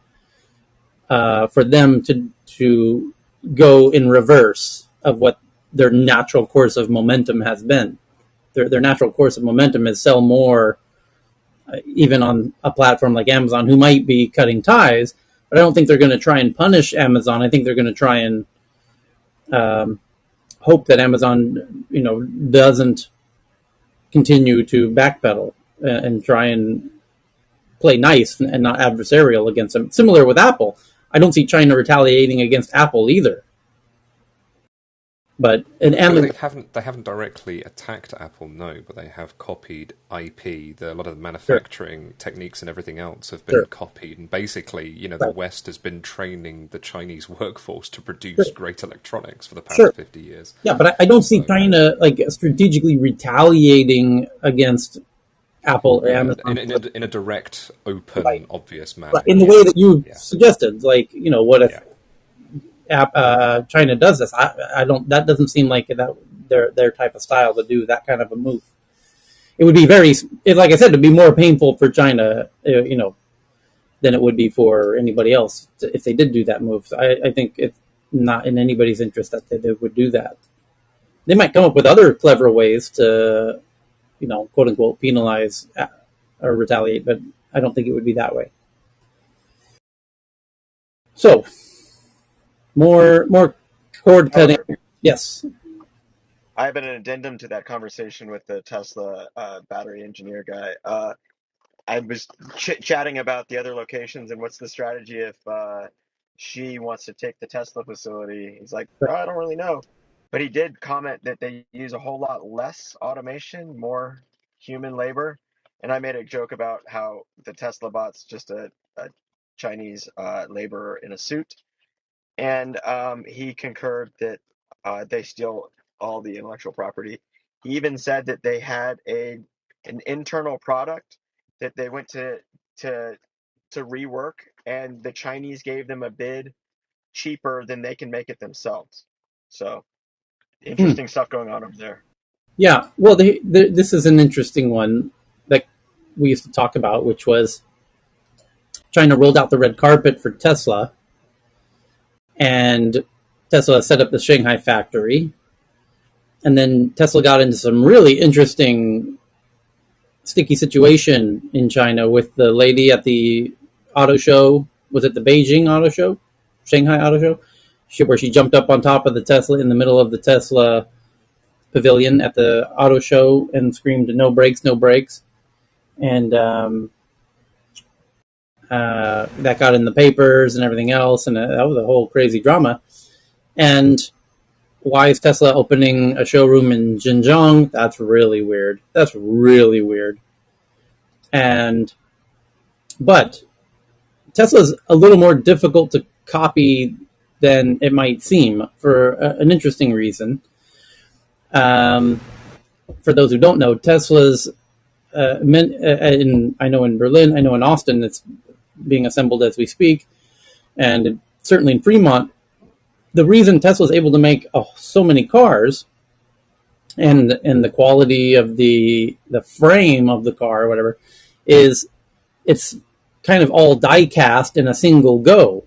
for them to go in reverse of what their natural course of momentum has been. Their natural course of momentum is sell more, even on a platform like Amazon, who might be cutting ties. But I don't think they're going to try and punish Amazon. I think they're going to try and hope that Amazon, doesn't continue to backpedal and try and play nice and not adversarial against them. Similar with Apple. I don't see China retaliating against Apple either. But they haven't directly attacked Apple, no, but they have copied IP. A lot of the manufacturing techniques and everything else have been copied, and basically, the West has been training the Chinese workforce to produce great electronics for the past 50 years. Yeah, but I don't see China strategically retaliating against Apple or Amazon. In a direct, Right. open, obvious Right. manner. In the Yeah, way that you yeah, suggested, like, what if yeah. China does this? I don't. That doesn't seem like that their type of style to do that kind of a move. It would be like I said, it'd be more painful for China, than it would be for anybody else if they did do that move. So I think it's not in anybody's interest that they would do that. They might come up with other clever ways to, quote unquote, penalize or retaliate, but I don't think it would be that way. So, more cord cutting. Tyler, Yes. I have an addendum to that conversation with the Tesla battery engineer guy. I was chatting about the other locations and what's the strategy if she wants to take the Tesla facility. He's like, oh, I don't really know. But he did comment that they use a whole lot less automation, more human labor. And I made a joke about how the Tesla bot's just a Chinese laborer in a suit. And he concurred that they steal all the intellectual property. He even said that they had an internal product that they went to rework, and the Chinese gave them a bid cheaper than they can make it themselves. So Hmm. interesting stuff going on over there. Yeah. Well, this is an interesting one that we used to talk about, which was China rolled out the red carpet for Tesla, and Tesla set up the Shanghai factory. And then Tesla got into some really interesting sticky situation in China with the lady at the auto show. Was it the Beijing auto show? Shanghai auto show? Where she jumped up on top of the Tesla in the middle of the Tesla pavilion at the auto show and screamed, "No brakes, no brakes." And that got in the papers and everything else. And that was a whole crazy drama. And why is Tesla opening a showroom in Xinjiang? That's really weird. That's really weird. But Tesla's a little more difficult to copy than it might seem for an interesting reason. For those who don't know, Tesla's I know in Berlin, I know in Austin, it's being assembled as we speak, and certainly in Fremont. The reason Tesla is able to make so many cars and the quality of the frame of the car or whatever is it's kind of all die cast in a single go.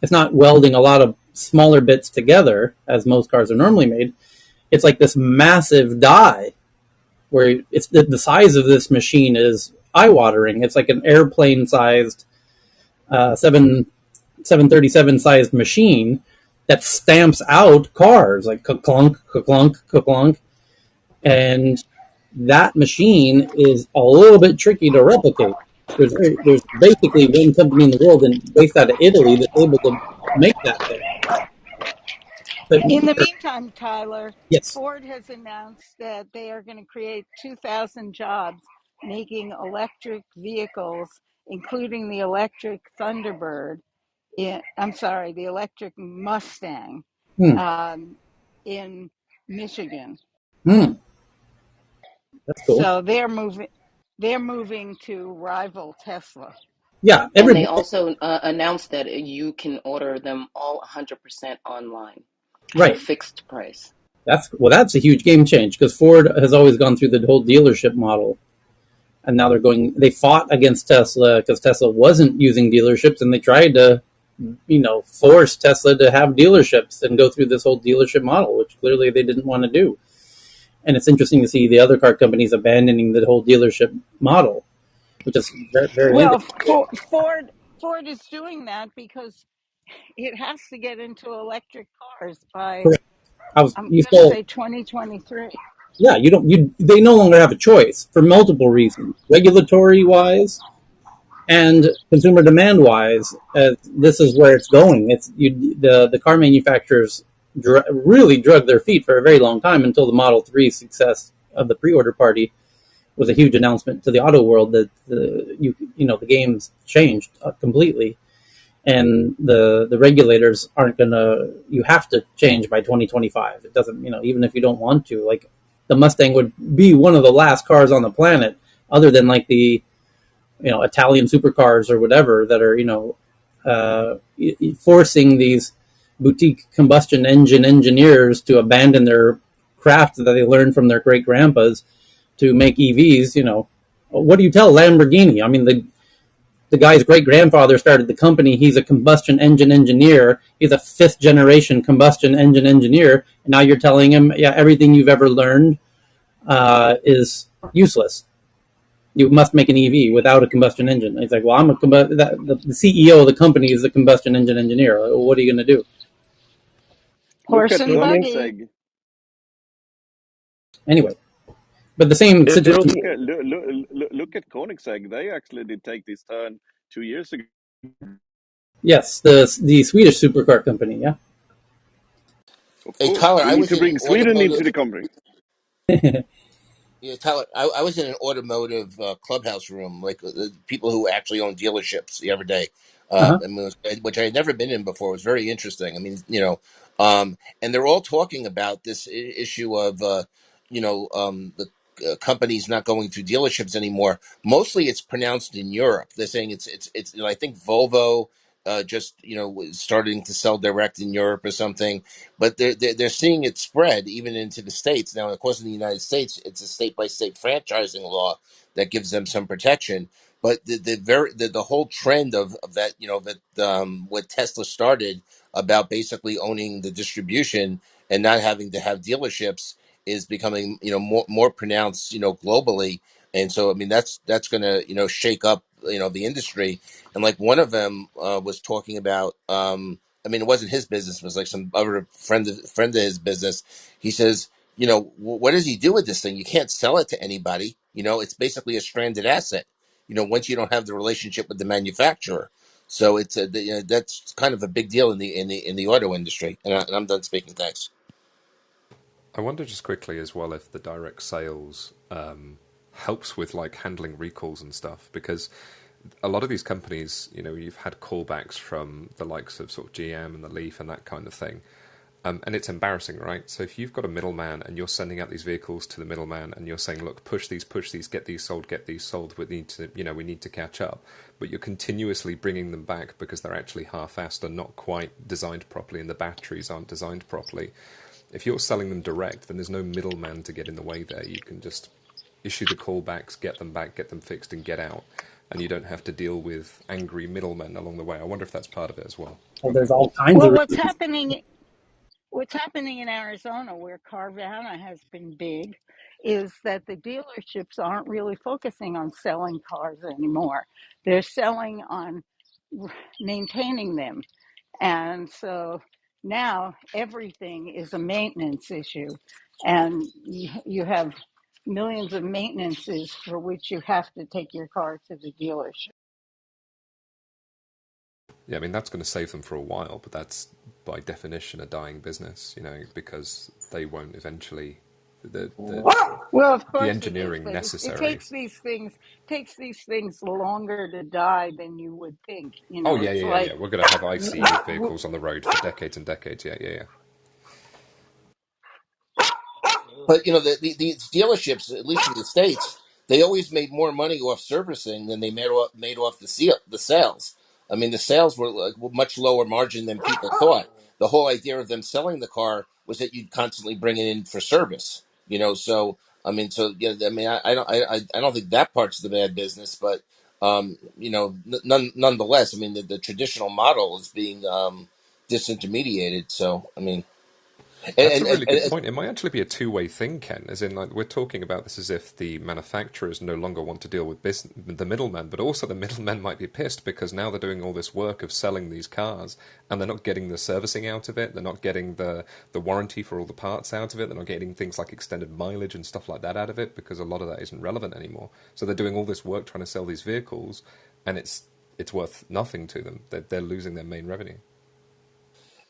It's not welding a lot of smaller bits together as most cars are normally made. It's like this massive die where it's the size of this machine is eye-watering. It's like an airplane-sized 737 sized machine that stamps out cars like clunk, clunk, clunk, and that machine is a little bit tricky to replicate. There's basically one company in the world, and based out of Italy, that's able to make that thing. But In the meantime, Tyler, yes, Ford has announced that they are going to create 2,000 jobs making electric vehicles, including the electric Thunderbird. I'm sorry, the electric Mustang hmm, um, in Michigan. hmm, that's cool. So they're moving. They're moving to rival Tesla. Yeah, And they everybody, also announced that you can order them all 100% online for right. fixed price. That's a huge game change because Ford has always gone through the whole dealership model, and now they fought against Tesla because Tesla wasn't using dealerships, and they tried to force Tesla to have dealerships and go through this whole dealership model, which clearly they didn't want to do. And it's interesting to see the other car companies abandoning the whole dealership model, which is very, very Well, interesting. Ford is doing that because it has to get into electric cars by, Correct. I'm You going to still, say 2023. yeah, they no longer have a choice for multiple reasons, regulatory wise and consumer demand wise. This is where it's going. The car manufacturers really drug their feet for a very long time until the Model 3 success of the pre-order party was a huge announcement to the auto world that the game's changed completely, and the regulators aren't gonna. You have to change by 2025. It doesn't, even if you don't want to. Like the Mustang would be one of the last cars on the planet other than like the Italian supercars or whatever that are forcing these boutique combustion engine engineers to abandon their craft that they learned from their great grandpas to make EVs. What do you tell Lamborghini? I mean, the guy's great grandfather started the company. He's a combustion engine engineer. He's a fifth generation combustion engine engineer. And now you're telling him, yeah, everything you've ever learned is useless. You must make an EV without a combustion engine. He's like, well, the CEO of the company is a combustion engine engineer. What are you going to do? Look Horse at and It makes buggy. Koenigsegg. Anyway, but the same it situation. Look at look at Koenigsegg. They actually did take this turn 2 years ago. Yes, the Swedish supercar company. Yeah. Of Hey course, Tyler, we I need was to in an bring Sweden into automotive. the company. Yeah, Tyler, I was in an automotive clubhouse room, like the people who actually own dealerships the other day, Uh-huh. I mean, which I had never been in before. It was very interesting. I mean, and they're all talking about this issue of, the companies not going to dealerships anymore. Mostly, it's pronounced in Europe. They're saying it's. I think Volvo just was starting to sell direct in Europe or something, but they're seeing it spread even into the states now. Of course, in the United States, it's a state by state franchising law that gives them some protection. But the whole trend of that, that what Tesla started about basically owning the distribution and not having to have dealerships is becoming more pronounced globally. And so I mean that's going to shake up the industry. And like one of them was talking about. I mean, it wasn't his business; it was like some other friend of his business. He says, what does he do with this thing? You can't sell it to anybody. It's basically a stranded asset. Once you don't have the relationship with the manufacturer, so that's kind of a big deal in the auto industry. And I'm done speaking. Thanks. I wonder just quickly as well if the direct sales helps with like handling recalls and stuff, because a lot of these companies, you've had callbacks from the likes of sort of GM and the Leaf and that kind of thing. And it's embarrassing, right? So if you've got a middleman and you're sending out these vehicles to the middleman and you're saying, look, push these, get these sold, we need to catch up. But you're continuously bringing them back because they're actually half-assed and not quite designed properly and the batteries aren't designed properly. If you're selling them direct, then there's no middleman to get in the way there. You can just issue the callbacks, get them back, get them fixed, and get out. And you don't have to deal with angry middlemen along the way. I wonder if that's part of it as well. Well, there's all kinds Well, of. what's happening in Arizona, where Carvana has been big, is that the dealerships aren't really focusing on selling cars anymore. They're selling on maintaining them. And so now everything is a maintenance issue. And you have millions of maintenances for which you have to take your car to the dealership. Yeah, I mean that's going to save them for a while, but that's by definition a dying business, because they won't eventually Well, of the course it is, engineering but it necessary. takes these things longer to die than you would think. Oh yeah, It's yeah, yeah, like yeah. We're going to have ICE vehicles on the road for decades and decades. Yeah, yeah, yeah. But these dealerships, at least in the states, they always made more money off servicing than they made off the sales. I mean, the sales were like much lower margin than people thought. The whole idea of them selling the car was that you'd constantly bring it in for service. So I mean, I don't think that part's the bad business, but nonetheless, I mean, the traditional model is being disintermediated. So I mean, That's a and, and, really good and point. It might actually be a two-way thing, Ken. As in, like we're talking about this as if the manufacturers no longer want to deal with the middleman, but also the middlemen might be pissed because now they're doing all this work of selling these cars, and they're not getting the servicing out of it. They're not getting the warranty for all the parts out of it. They're not getting things like extended mileage and stuff like that out of it because a lot of that isn't relevant anymore. So they're doing all this work trying to sell these vehicles, and it's worth nothing to them. They're losing their main revenue.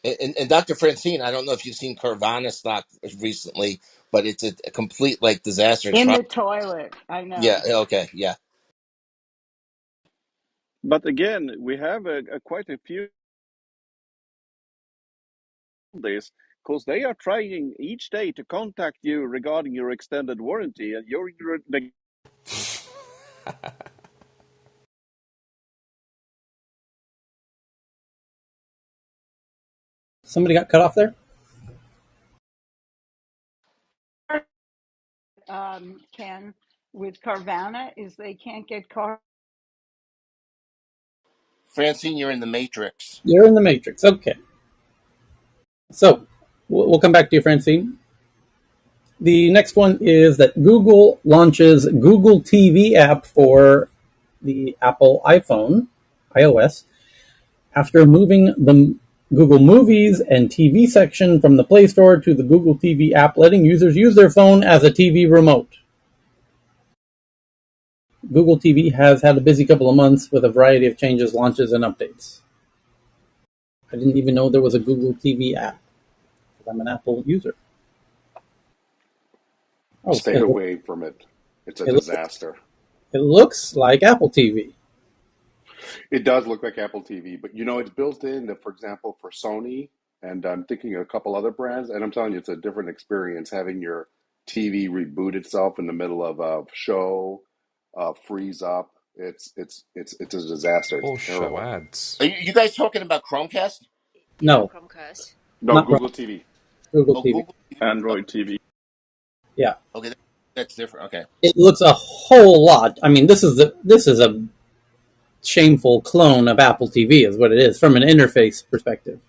And Dr. Francine, I don't know if you've seen Carvana stock recently, but it's a complete like disaster. It's in probably the toilet. I yeah, know. okay, yeah. But again, we have quite a few of this because they are trying each day to contact you regarding your extended warranty, and you're Somebody got cut off there? Ken, with Carvana is they can't get car. Francine, you're in the Matrix. You're in the matrix. Okay. So we'll come back to you, Francine. The next one is that Google launches Google TV app for the Apple iPhone, iOS, after moving the Google Movies and TV section from the Play Store to the Google TV app, letting users use their phone as a TV remote. Google TV has had a busy couple of months with a variety of changes, launches, and updates. I didn't even know there was a Google TV app. I'm an Apple user. Oh, Stay away from it. It's a it, disaster. it looks like Apple TV. It does look like Apple TV, but it's built in, for example, for Sony, and I'm thinking of a couple other brands, and I'm telling you, it's a different experience having your TV reboot itself in the middle of a show, freeze up. It's a disaster. It's Or show terrible. ads. Are you guys talking about Chromecast? Yeah, No, Chromecast. No, not Google TV. Google Oh, TV. Google TV. Android TV. Yeah, Okay, that's different. Okay. it looks a whole lot. I mean, this is a shameful clone of Apple TV, is what it is from an interface perspective.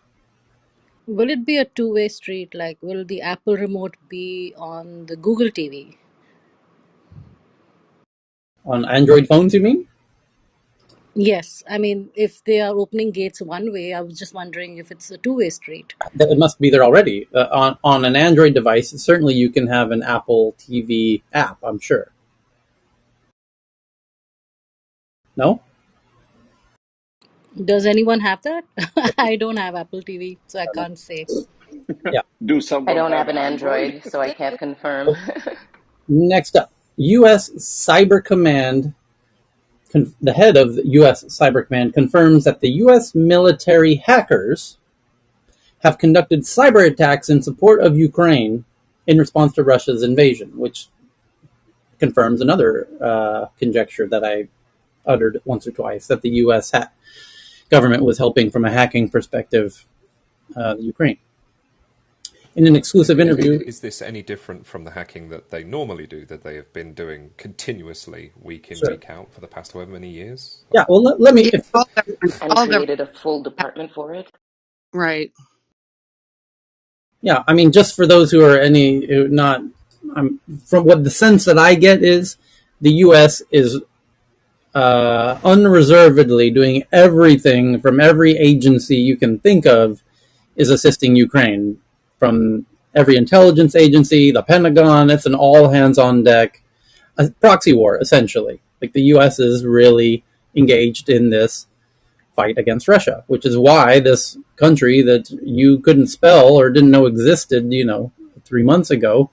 Will it be a two-way street? Like, will the Apple remote be on the Google TV? On Android phones, you mean? Yes. I mean, if they are opening gates one way, I was just wondering if it's a two-way street. It must be there already. On an Android device, certainly you can have an Apple TV app, I'm sure. No? Does anyone have that? I don't have Apple TV, so I can't say. Yeah. Do I someone don't have have an Android? Android, so I can't confirm. Next up, U.S. Cyber Command. The head of the U.S. Cyber Command confirms that the U.S. military hackers have conducted cyber attacks in support of Ukraine in response to Russia's invasion, which confirms another conjecture that I uttered once or twice, that the U.S. government was helping from a hacking perspective Ukraine. In an exclusive interview... Is this any different from the hacking that they normally do, that they have been doing continuously, week in, Sure. week out, for the past however many years? Yeah, well, let me... Yeah, all government, And all government, created a full department for it. right? Yeah, I mean, just for those who are not... from what the sense that I get is the U.S. is unreservedly doing everything from every agency you can think of is assisting Ukraine, from every intelligence agency, the Pentagon. It's an all hands on deck a proxy war, essentially. Like, the U.S. is really engaged in this fight against Russia, which is why this country that you couldn't spell or didn't know existed, 3 months ago,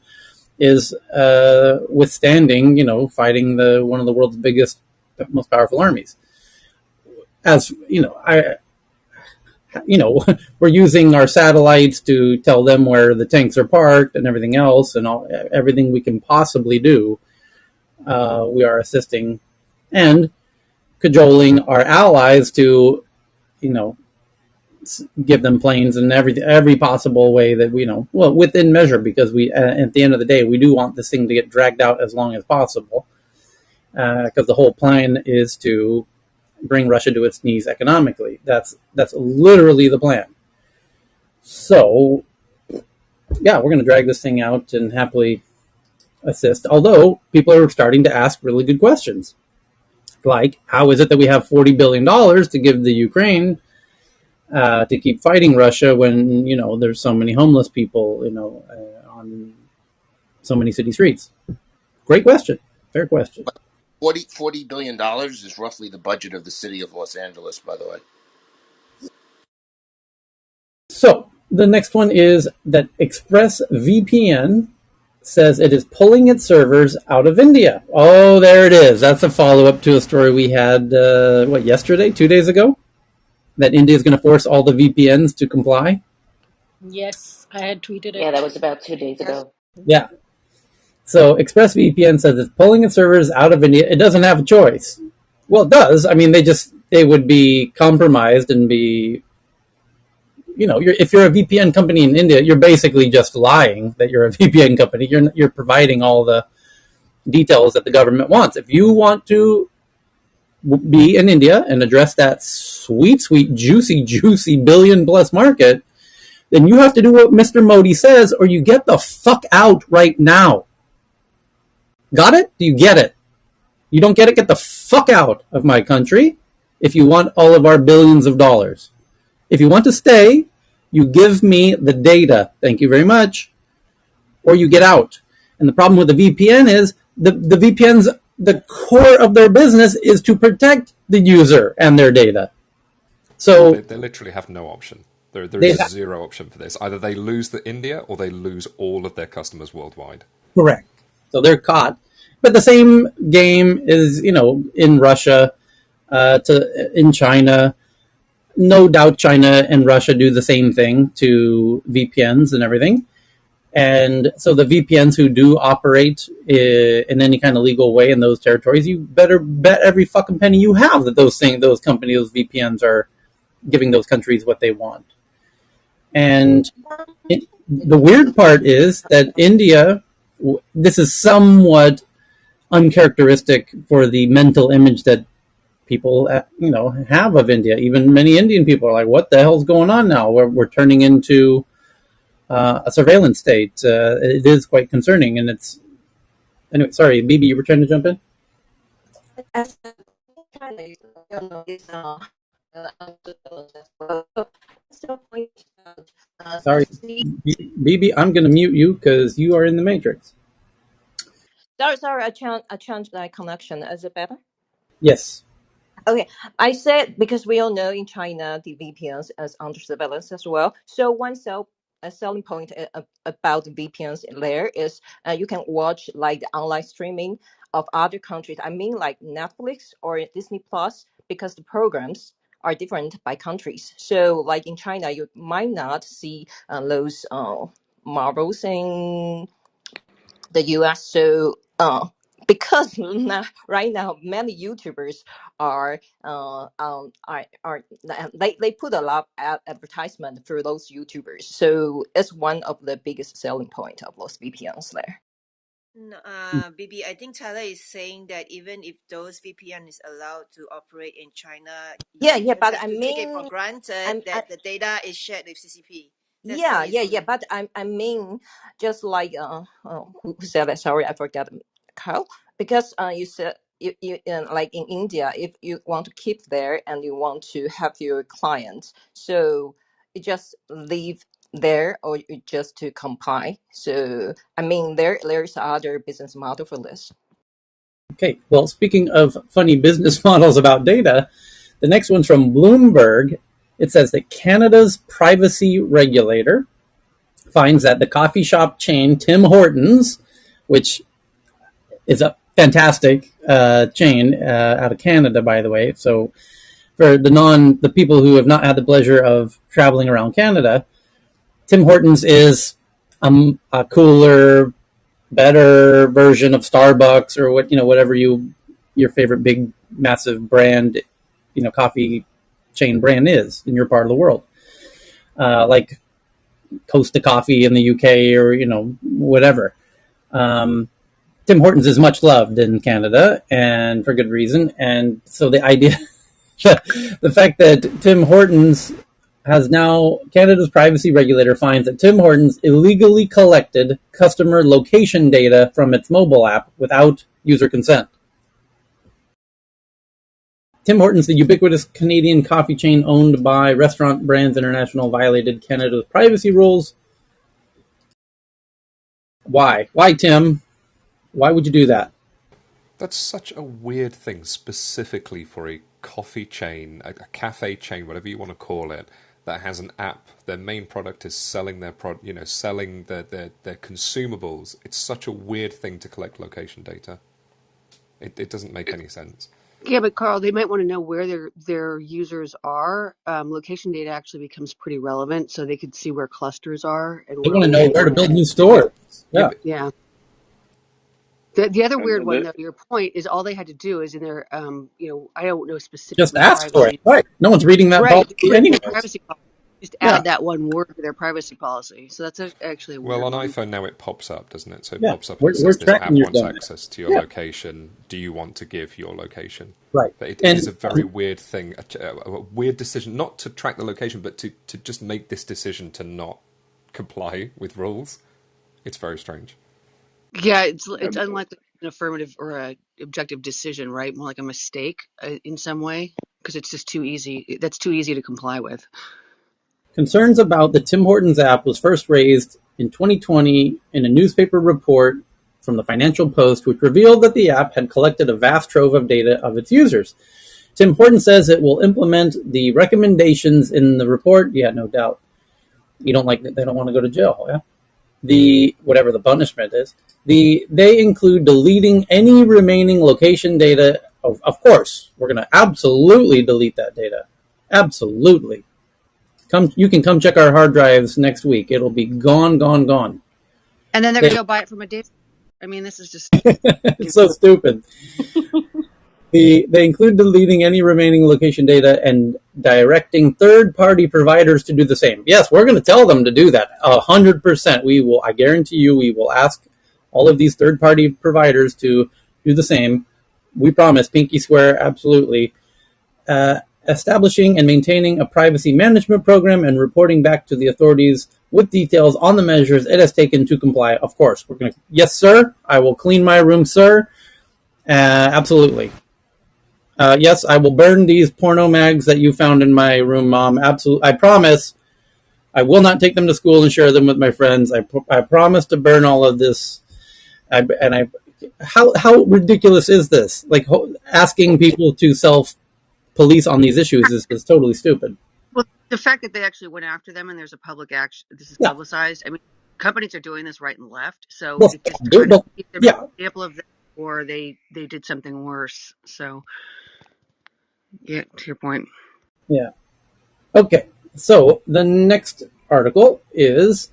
is withstanding, fighting one of the world's biggest, most powerful armies. As we're using our satellites to tell them where the tanks are parked and everything else, and everything we can possibly do. We are assisting and cajoling our allies to, give them planes in every possible way that within measure, because we, at the end of the day, we do want this thing to get dragged out as long as possible, because the whole plan is to bring Russia to its knees economically. That's literally the plan. So, yeah, we're going to drag this thing out and happily assist. Although people are starting to ask really good questions, like, how is it that we have $40 billion to give the Ukraine to keep fighting Russia when there's so many homeless people on so many city streets? Great question. Fair question. $40 billion is roughly the budget of the city of Los Angeles, by the way. So the next one is that ExpressVPN says it is pulling its servers out of India. Oh, there it is. That's a follow-up to a story we had, yesterday, 2 days ago? That India is going to force all the VPNs to comply? Yes, I had tweeted Yeah, it. that was about 2 days ago. Yeah. So ExpressVPN says it's pulling its servers out of India. It doesn't have a choice. Well, it does. I mean, they would be compromised and be, if you're a VPN company in India, you're basically just lying that you're a VPN company. You're providing all the details that the government wants. If you want to be in India and address that sweet, sweet, juicy, juicy billion plus market, then you have to do what Mr. Modi says, or you get the fuck out right now. Got it? Do you get it? You don't get it? Get the fuck out of my country if you want all of our billions of dollars. If you want to stay, you give me the data. Thank you very much. Or you get out. And the problem with the VPN is the VPN's, the core of their business is to protect the user and their data. So they literally have no option. There is zero option for this. Either they lose the India or they lose all of their customers worldwide. Correct. So they're caught. But the same game is, in Russia, in China. No doubt China and Russia do the same thing to VPNs and everything. And so the VPNs who do operate in any kind of legal way in those territories, you better bet every fucking penny you have that those companies, those VPNs are giving those countries what they want. And the weird part is that India, this is somewhat uncharacteristic for the mental image that people have of India. Even many Indian people are like, what the hell's going on now? We're turning into a surveillance state. It is quite concerning. And it's anyway. Sorry, Bibi, you were trying to jump in. As China is, Sorry, Bibi, I'm going to mute you because you are in the matrix. Sorry, I changed my connection. Is it better? Yes. Okay, I said because we all know in China the VPNs is under surveillance as well. So a selling point about the VPNs there is you can watch like the online streaming of other countries. I mean like Netflix or Disney Plus because the programs are different by countries. So like in China, you might not see those Marvels in the US. So because right now many YouTubers are they put a lot of advertisement for those YouTubers, so it's one of the biggest selling point of those VPNs there. No, Bibi, I think Tyler is saying that even if those VPN is allowed to operate in China, Yeah, you just but have I to take it for mean, granted that the data is shared with CCP. That's yeah, what he's saying. but I mean, just like who said that? Sorry, I forgot, Carl. Because you said you like in India, if you want to keep there and you want to have your clients, so you just leave there or you just to comply. So I mean, there's other business model for this. Okay. Well, speaking of funny business models about data, the next one's from Bloomberg. It says that Canada's privacy regulator finds that the coffee shop chain Tim Hortons, which is a fantastic chain out of Canada, by the way. So for the people who have not had the pleasure of traveling around Canada, Tim Hortons is a cooler, better version of Starbucks or whatever your favorite big massive brand, coffee chain brand is in your part of the world. Like Costa Coffee in the UK or whatever. Tim Hortons is much loved in Canada, and for good reason. And so the idea, the fact that Tim Hortons has now, Canada's privacy regulator finds that Tim Hortons illegally collected customer location data from its mobile app without user consent. Tim Hortons, the ubiquitous Canadian coffee chain owned by Restaurant Brands International, violated Canada's privacy rules. Why? Why, Tim? Why would you do that? That's such a weird thing, specifically for a coffee chain, a cafe chain, whatever you want to call it, that has an app. Their main product is selling selling their consumables. It's such a weird thing to collect location data. It doesn't make any sense. Yeah, but Carl, they might want to know where their users are. Location data actually becomes pretty relevant, so they could see where clusters are and They where want to know people where to are. build new stores. Yeah, Yeah. but Yeah. The other weird And one, though, to your point, is all they had to do is in their, I don't know Just specifically ask for it. privacy. Right. No one's reading that Right. Just policy put it in their anyways. privacy policy. Just Yeah. add that one word to their privacy policy. So that's actually a Well, weird on one. iPhone now it pops up, doesn't it? So it Yeah. pops up and it We're says this tracking app your wants zone now. access to your Yeah. location. Do you want to give your location? Right. But it And is a very weird thing, a weird decision, not to track the location, but to just make this decision to not comply with rules. It's very strange. Yeah, it's and unlikely an affirmative or a objective decision, right? More like a mistake in some way, because it's just too easy. That's too easy to comply with. concerns about the Tim Hortons app was first raised in 2020 in a newspaper report from the Financial Post, which revealed that the app had collected a vast trove of data of its users. Tim Hortons says it will implement the recommendations in the report. Yeah, no doubt. You don't like that they don't want to go to jail, yeah? The whatever the punishment is. They include deleting any remaining location data. Of course, we're going to absolutely delete that data. Absolutely. You can come check our hard drives next week. It'll be gone, gone, gone. And then they're They, going to go buy it from a data. I mean, this is just, it's so stupid. They include deleting any remaining location data and directing third-party providers to do the same. Yes, we're going to tell them to do that. 100%. We will. I guarantee you, we will ask all of these third-party providers to do the same. We promise. Pinky swear. Absolutely. Establishing and maintaining a privacy management program and reporting back to the authorities with details on the measures it has taken to comply. Of course, we're going to. Yes, sir. I will clean my room, sir. Absolutely. Yes, I will burn these porno mags that you found in my room, Mom. Absolutely. I promise. I will not take them to school and share them with my friends. I promise to burn all of this. How ridiculous is this? Like asking people to self-police on these issues is totally stupid. well, the fact that they actually went after them and there's a public action, this is Yeah. publicized. I mean, companies are doing this right and left. So Well, it just kind of either yeah. an example of that or they did something worse. So, yeah, to your point. Yeah. Okay. So the next article is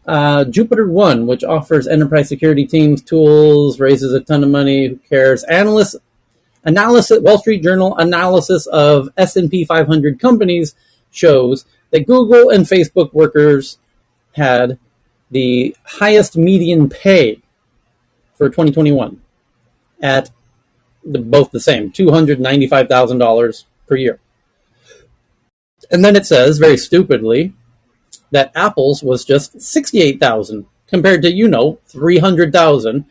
Jupiter One, which offers enterprise security teams tools, raises a ton of money. Who cares? Analysis. Wall Street Journal analysis of S&P 500 companies shows that Google and Facebook workers had the highest median pay for 2021 at both the same $295,000 per year. And then it says, very stupidly, that Apple's was just 68,000 compared to 300,000,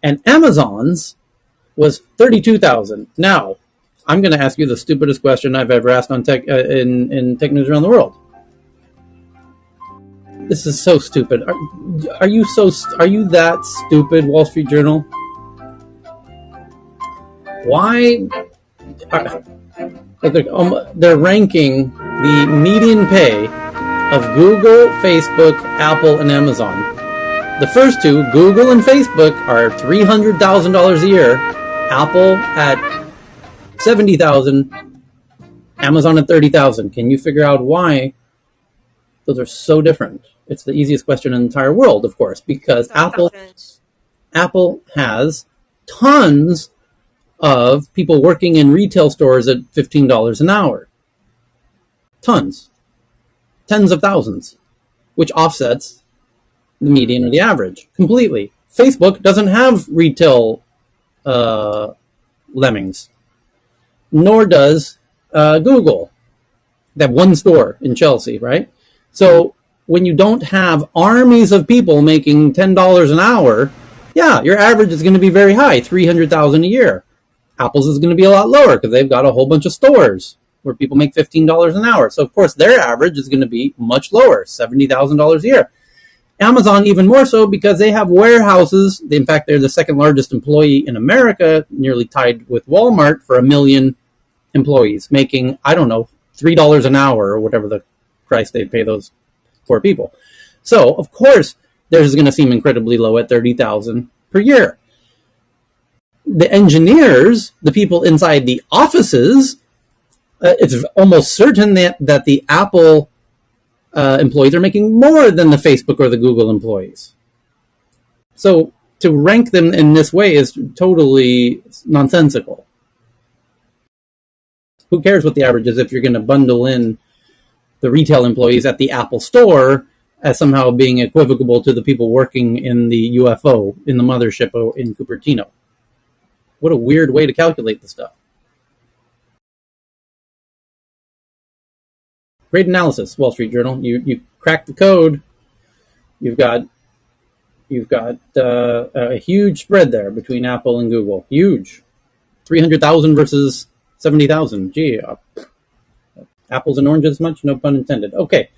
and Amazon's was 32,000. Now, I'm going to ask you the stupidest question I've ever asked on tech in tech news around the world. This is so stupid. Are you that stupid, Wall Street Journal? Why? They're ranking the median pay of Google, Facebook, Apple, and Amazon. The first two, Google and Facebook, are $300,000 a year. Apple at $70,000, Amazon at $30,000. Can you figure out why those are so different? It's the easiest question in the entire world, of course, because Apple has tons of people working in retail stores at $15 an hour. Tons of thousands, which offsets the median or the average completely. Facebook doesn't have retail lemmings, nor does Google. They have one store in Chelsea, right? So when you don't have armies of people making $10 an hour, yeah, your average is going to be very high, $300,000 a year. Apple's is going to be a lot lower because they've got a whole bunch of stores where people make $15 an hour. So, of course, their average is going to be much lower, $70,000 a year. Amazon even more so because they have warehouses. In fact, they're the second largest employee in America, nearly tied with Walmart for 1 million employees, making, I don't know, $3 an hour or whatever the price they pay those poor people. So, of course, theirs is going to seem incredibly low at $30,000 per year. The engineers, the people inside the offices, it's almost certain that the Apple employees are making more than the Facebook or the Google employees. So to rank them in this way is totally nonsensical. Who cares what the average is if you're going to bundle in the retail employees at the Apple store as somehow being equivocal to the people working in the UFO, in the mothership in Cupertino? What a weird way to calculate the stuff. Great analysis, Wall Street Journal. You cracked the code. You've got a huge spread there between Apple and Google. Huge. 300,000 versus 70,000. Gee, apples and oranges much? No pun intended. Okay.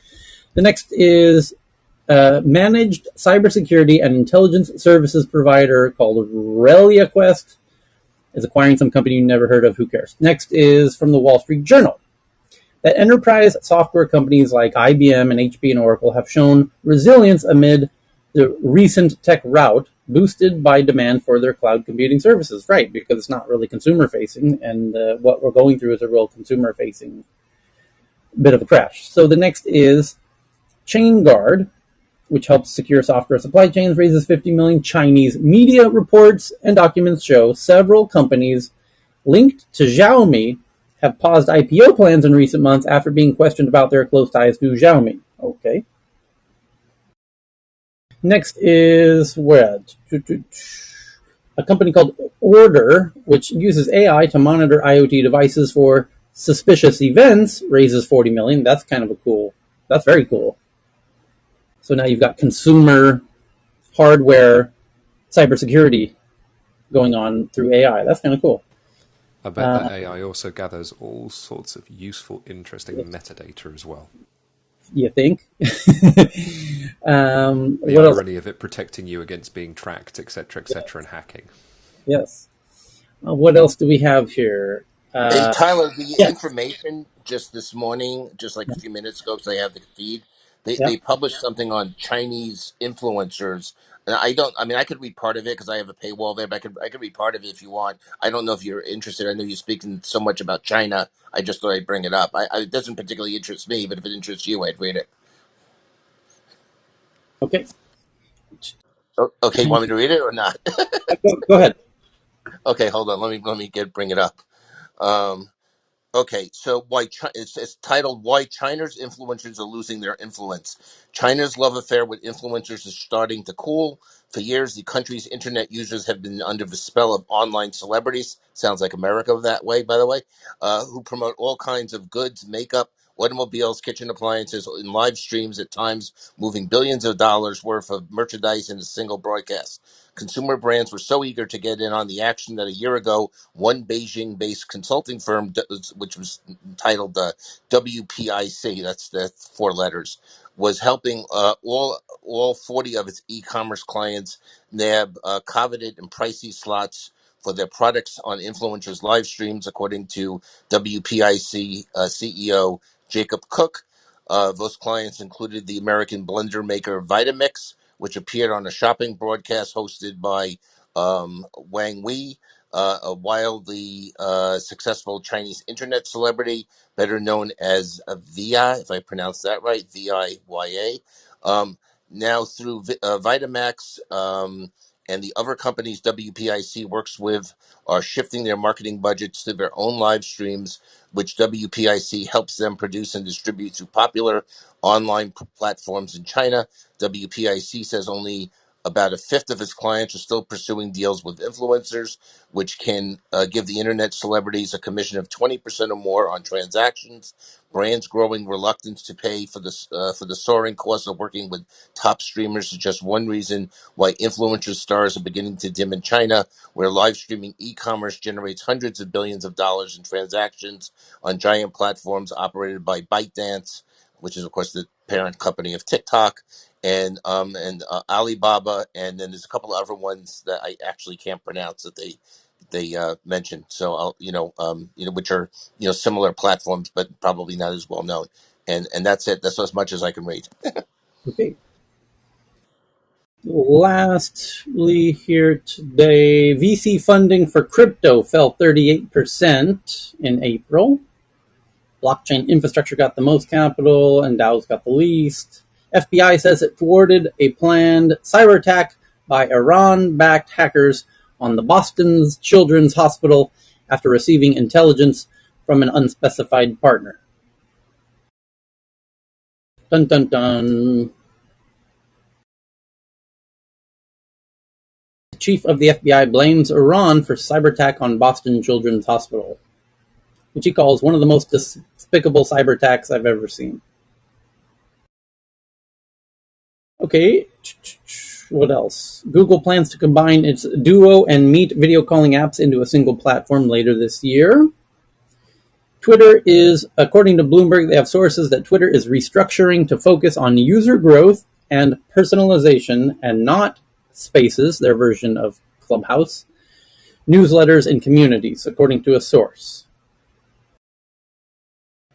The next is managed cybersecurity and intelligence services provider called ReliaQuest is acquiring some company you never heard of. Who cares? Next is from the Wall Street Journal. That enterprise software companies like IBM and HP and Oracle have shown resilience amid the recent tech rout, boosted by demand for their cloud computing services. Right, because it's not really consumer-facing, and what we're going through is a real consumer-facing bit of a crash. So the next is ChainGuard, which helps secure software supply chains, raises 50 million. Chinese media reports and documents show several companies linked to Xiaomi have paused IPO plans in recent months after being questioned about their close ties to Xiaomi. Okay. Next is a company called Order, which uses AI to monitor IoT devices for suspicious events, raises 40 million. That's that's very cool. So now you've got consumer hardware cybersecurity going on through AI. That's kind of cool. I bet that AI also gathers all sorts of useful, interesting metadata as well. You think? The irony of it protecting you against being tracked, etc., and hacking. Yes. What else do we have here? Hey, Tyler, the Yes. information just this morning, just like a few minutes ago, because I have the feed, they published something on Chinese influencers. And I could read part of it because I have a paywall there, but I could read part of it if you want. I don't know if you're interested. I know you're speaking so much about China. I just thought I'd bring it up. It doesn't particularly interest me, but if it interests you, I'd read it. Okay. Okay, want me to read it or not? Go ahead. Okay, hold on. Let me bring it up. Okay, so it's titled "Why China's Influencers Are Losing Their Influence." China's love affair with influencers is starting to cool. For years, the country's internet users have been under the spell of online celebrities. Sounds like America that way, by the way. Who promote all kinds of goods, makeup, automobiles, kitchen appliances, in live streams. At times, moving billions of dollars worth of merchandise in a single broadcast. Consumer brands were so eager to get in on the action that a year ago, one Beijing-based consulting firm, which was titled WPIC, that's the four letters, was helping all 40 of its e-commerce clients nab coveted and pricey slots for their products on influencers' live streams, according to WPIC CEO Jacob Cook. Those clients included the American blender maker Vitamix, which appeared on a shopping broadcast hosted by Wang Wei, a wildly successful Chinese internet celebrity, better known as VIA, if I pronounced that right, VIYA. Now through Vitamax and the other companies WPIC works with are shifting their marketing budgets to their own live streams, which WPIC helps them produce and distribute through popular online platforms in China. WPIC says only about a fifth of its clients are still pursuing deals with influencers, which can give the internet celebrities a commission of 20% or more on transactions. Brands' growing reluctance to pay for the soaring cost of working with top streamers is just one reason why influencer stars are beginning to dim in China, where live streaming e-commerce generates hundreds of billions of dollars in transactions on giant platforms operated by ByteDance, which is of course the parent company of TikTok, and Alibaba, and then there's a couple of other ones that I actually can't pronounce that they mentioned. So which are similar platforms, but probably not as well known. And that's it. That's as much as I can read. Okay. Lastly, here today, VC funding for crypto fell 38% in April. Blockchain infrastructure got the most capital, and DAO's got the least. FBI says it thwarted a planned cyber attack by Iran-backed hackers on the Boston's Children's Hospital after receiving intelligence from an unspecified partner. Dun dun dun. The chief of the FBI blames Iran for cyber attack on Boston Children's Hospital, which he calls one of the most despicable cyber attacks I've ever seen. Okay, what else? Google plans to combine its Duo and Meet video calling apps into a single platform later this year. Twitter is, according to Bloomberg, they have sources that Twitter is restructuring to focus on user growth and personalization and not Spaces, their version of Clubhouse, newsletters, and communities, according to a source.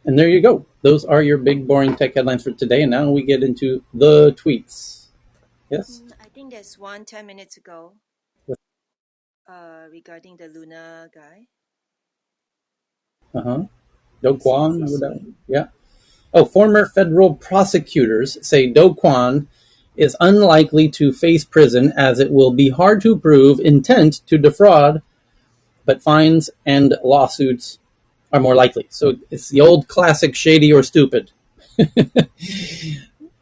And there you go. Those are your big, boring tech headlines for today. And now we get into the tweets. Yes? I think there's one 10 minutes ago regarding the Luna guy. Do Kwon? Yeah. Oh, former federal prosecutors say Do Kwon is unlikely to face prison as it will be hard to prove intent to defraud, but fines and lawsuits are more likely. So it's the old classic shady or stupid.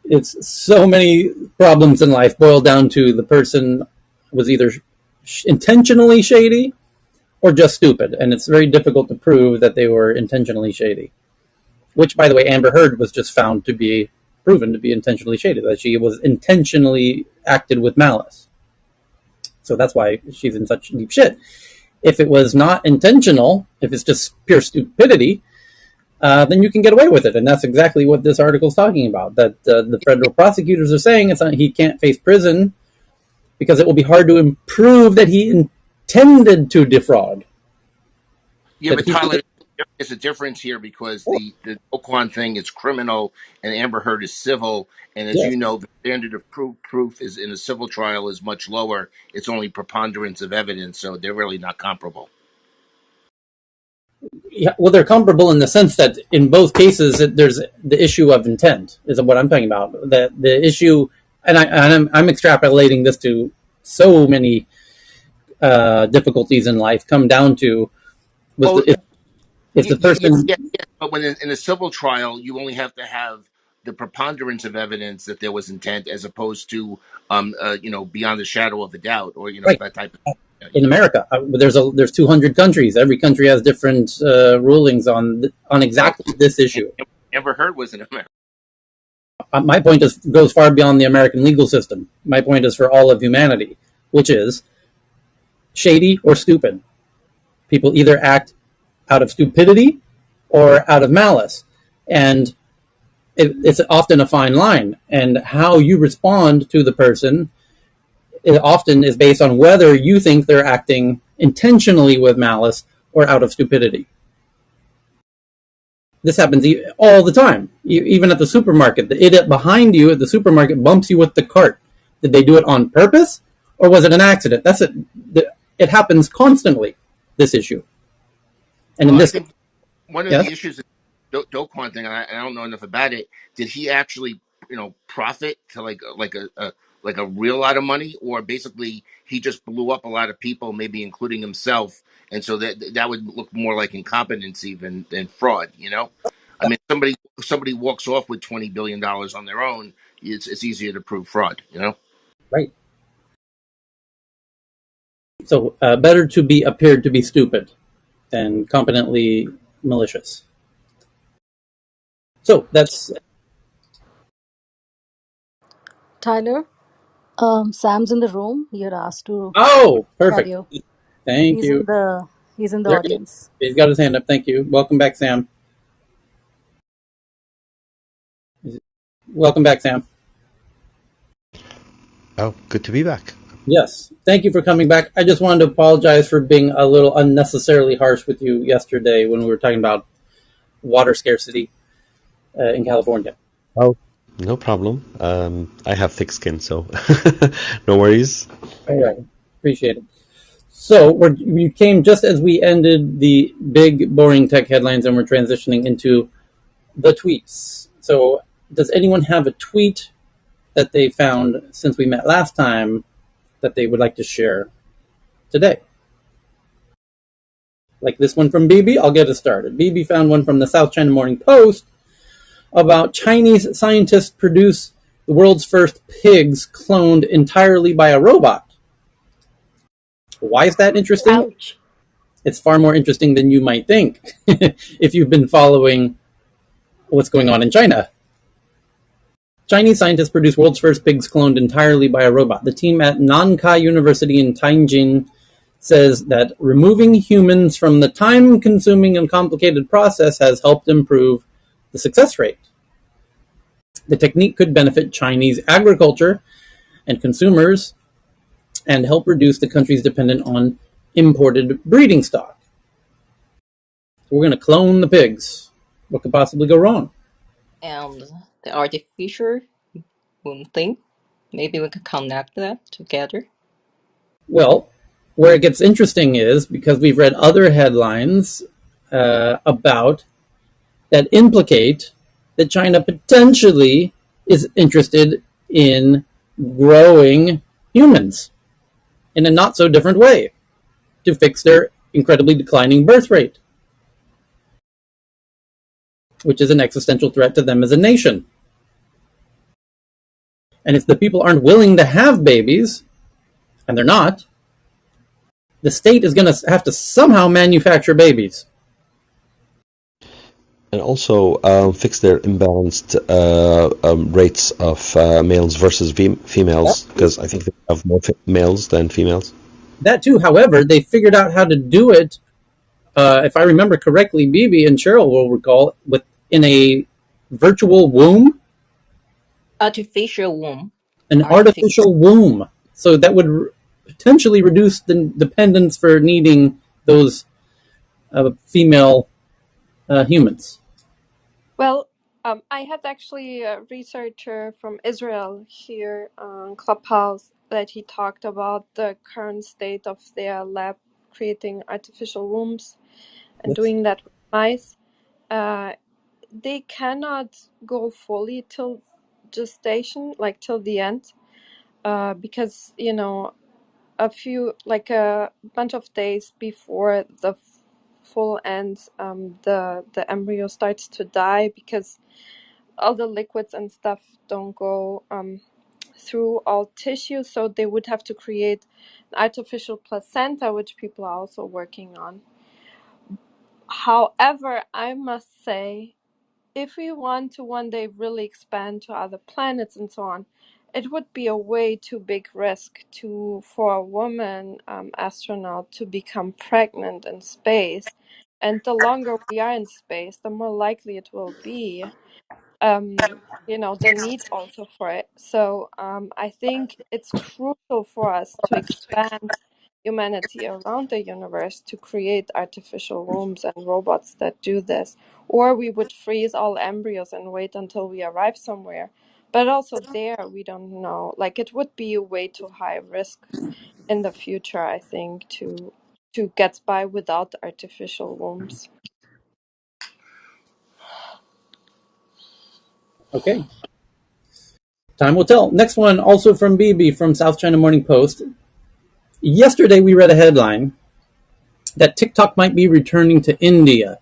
It's so many problems in life boil down to the person was either intentionally shady or just stupid, and it's very difficult to prove that they were intentionally shady. Which, by the way, Amber Heard was just found to be proven to be intentionally shady, that she was intentionally acted with malice. So that's why she's in such deep shit. If it was not intentional, if it's just pure stupidity, then you can get away with it. And that's exactly what this article is talking about, that the federal prosecutors are saying he can't face prison because it will be hard to prove that he intended to defraud. Yeah, but Tyler, there's a difference here because the Oquan thing is criminal and Amber Heard is civil. And as you know, the standard of proof is in a civil trial is much lower. It's only preponderance of evidence, so they're really not comparable. Yeah, well, they're comparable in the sense that in both cases, there's the issue of intent is what I'm talking about. The issue, and I'm extrapolating this to so many difficulties in life come down to if the person. But when in a civil trial, you only have to have the preponderance of evidence that there was intent, as opposed to beyond the shadow of a doubt, or Right. that type of. In America, there's 200 countries. Every country has different rulings on exactly this issue. Amber Heard was in America. My point goes far beyond the American legal system. My point is for all of humanity, which is shady or stupid. People either act out of stupidity or out of malice, and it's often a fine line. And how you respond to the person it often is based on whether you think they're acting intentionally with malice or out of stupidity. This happens all the time, even at the supermarket. The idiot behind you at the supermarket bumps you with the cart. Did they do it on purpose, or was it an accident? That's it. It happens constantly, this issue. And I think one of the issues, Do Kwon thing, and I don't know enough about it. Did he actually, profit to like a real lot of money, or basically he just blew up a lot of people, maybe including himself, and so that would look more like incompetency than fraud. I mean, somebody walks off with $20 billion on their own, it's easier to prove fraud. Right. So better to be appeared to be stupid than competently malicious. So that's Tyler. Sam's in the room. You're asked to. Oh, perfect. Thank you. He's in the audience. He's got his hand up. Thank you. Welcome back, Sam. Welcome back, Sam. Oh, good to be back. Yes. Thank you for coming back. I just wanted to apologize for being a little unnecessarily harsh with you yesterday when we were talking about water scarcity in California. Oh, no problem. I have thick skin, so no worries. All right. Appreciate it. So we came just as we ended the big, boring tech headlines, and we're transitioning into the tweets. So does anyone have a tweet that they found since we met last time that they would like to share today. Like this one from BB, I'll get it started. BB found one from the South China Morning Post about Chinese scientists produce the world's first pigs cloned entirely by a robot. Why is that interesting? Ouch. It's far more interesting than you might think if you've been following what's going on in China. Chinese scientists produce world's first pigs cloned entirely by a robot. The team at Nankai University in Tianjin says that removing humans from the time-consuming and complicated process has helped improve the success rate. The technique could benefit Chinese agriculture and consumers and help reduce the country's dependence on imported breeding stock. We're going to clone the pigs. What could possibly go wrong? And the artificial thing, maybe we could connect that together. Well, where it gets interesting is because we've read other headlines about that implicate that China potentially is interested in growing humans in a not so different way to fix their incredibly declining birth rate, which is an existential threat to them as a nation. And if the people aren't willing to have babies, and they're not, the state is going to have to somehow manufacture babies. And also fix their imbalanced rates of males versus females, because I think they have more males than females. That too, however, they figured out how to do it, if I remember correctly, BB and Cheryl will recall, in a virtual womb, Artificial womb. an artificial womb. So that would potentially reduce the dependence for needing those female humans. Well, I had actually a researcher from Israel here on Clubhouse that he talked about the current state of their lab creating artificial wombs and Yes. doing that with mice. They cannot go fully till gestation, like till the end, because a bunch of days before the full end, the embryo starts to die because all the liquids and stuff don't go through all tissue, so they would have to create an artificial placenta, which people are also working on. However, I must say, if we want to one day really expand to other planets and so on, it would be a way too big risk for a woman astronaut to become pregnant in space. And the longer we are in space, the more likely it will be the need also for it. So I think it's crucial for us to expand humanity around the universe to create artificial wombs and robots that do this. Or we would freeze all embryos and wait until we arrive somewhere. But also there, we don't know. Like it would be a way too high risk in the future, I think, to get by without artificial wombs. Okay. Time will tell. Next one, also from BB from South China Morning Post. Yesterday we read a headline that TikTok might be returning to India.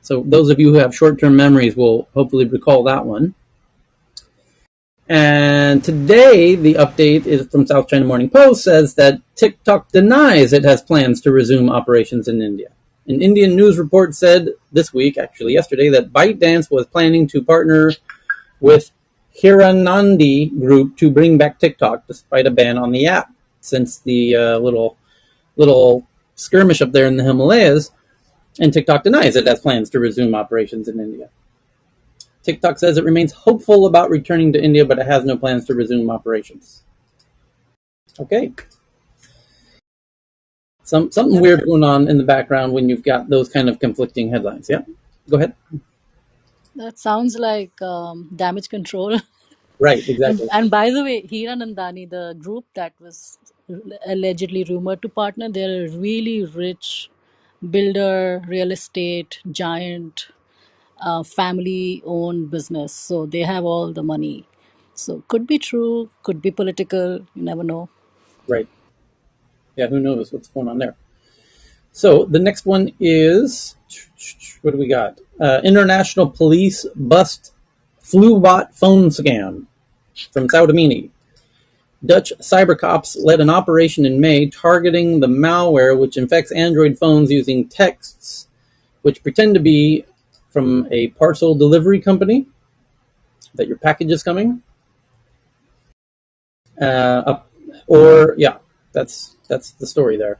So those of you who have short-term memories will hopefully recall that one. And today the update is from South China Morning Post says that TikTok denies it has plans to resume operations in India. An Indian news report said this week, actually yesterday, that ByteDance was planning to partner with Hiranandi Group to bring back TikTok despite a ban on the app. Since the little skirmish up there in the Himalayas, and TikTok denies it has plans to resume operations in India. TikTok says it remains hopeful about returning to India, but it has no plans to resume operations. Okay. Something weird going on in the background when you've got those kind of conflicting headlines. Yeah, go ahead. That sounds like damage control. Right, exactly. And by the way, Hira Nandani, the group that was allegedly rumored to partner, they're a really rich builder, real estate giant, family-owned business. So they have all the money. So could be true, could be political. You never know. Right. Yeah, who knows what's going on there. So the next one is, what do we got? International police bust flu bot phone scam from Saudamini. Dutch cyber cops led an operation in May targeting the malware which infects Android phones using texts which pretend to be from a parcel delivery company that your package is coming. Yeah, that's the story there.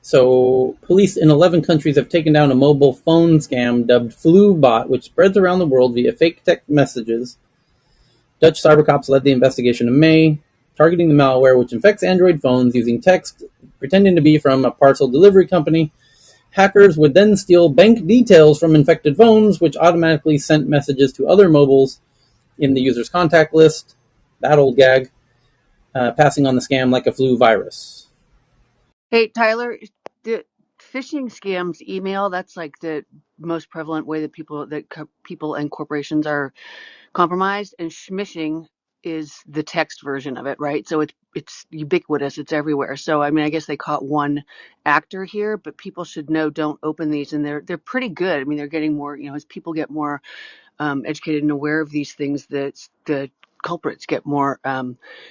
So, police in 11 countries have taken down a mobile phone scam dubbed FluBot, which spreads around the world via fake text messages. Dutch cyber cops led the investigation in May, targeting the malware which infects Android phones using text pretending to be from a parcel delivery company. Hackers would then steal bank details from infected phones, which automatically sent messages to other mobiles in the user's contact list. That old gag, passing on the scam like a flu virus. Hey, Tyler, the phishing scams email, that's like the most prevalent way that people and corporations are compromised, and schmishing is the text version of it, right? So it's ubiquitous, it's everywhere. So I mean, I guess they caught one actor here, but people should know, don't open these, and they're pretty good. I mean, they're getting more, as people get more educated and aware of these things, that the culprits get more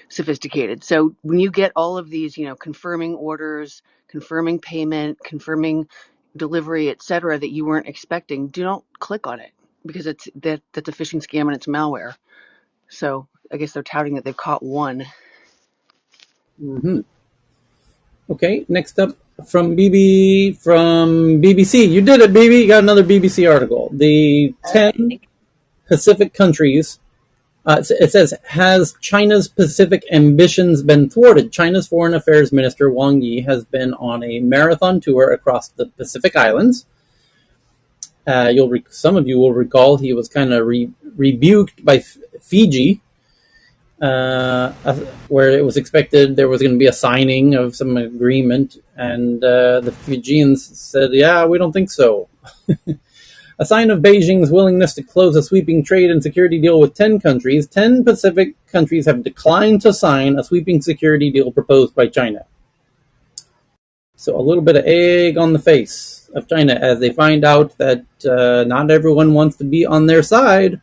sophisticated. So when you get all of these, confirming orders, confirming payment, confirming delivery, etc., that you weren't expecting, don't click on it, because that's a phishing scam and it's malware. So I guess they're touting that they've caught one. Mm-hmm. Okay, next up from BBC. You did it, BB. You got another BBC article. The 10 Pacific countries. It says, has China's Pacific ambitions been thwarted? China's Foreign Affairs Minister Wang Yi has been on a marathon tour across the Pacific Islands. Some of you will recall he was kind of rebuked by Fiji, where it was expected there was going to be a signing of some agreement, and the Fijians said, "Yeah, we don't think so." A sign of Beijing's willingness to close a sweeping trade and security deal with 10 countries, 10 Pacific countries have declined to sign a sweeping security deal proposed by China. So a little bit of egg on the face of China as they find out that not everyone wants to be on their side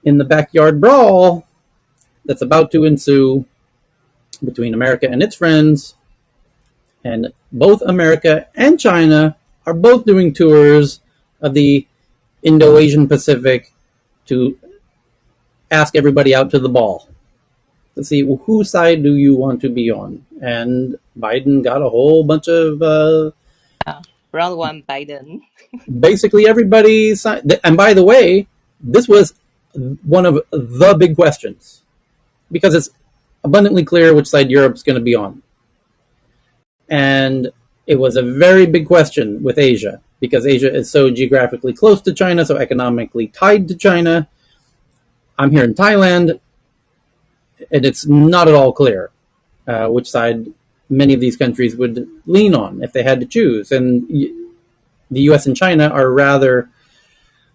in the backyard brawl that's about to ensue between America and its friends. And both America and China are both doing tours of the Indo-Asian Pacific to ask everybody out to the ball to see, well, whose side do you want to be on. And Biden got a whole bunch of round one Biden. basically everybody signed. And by the way, this was one of the big questions because it's abundantly clear which side Europe's going to be on. And it was a very big question with Asia because Asia is so geographically close to China, so economically tied to China. I'm here in Thailand, and it's not at all clear which side many of these countries would lean on if they had to choose. And the U.S. and China are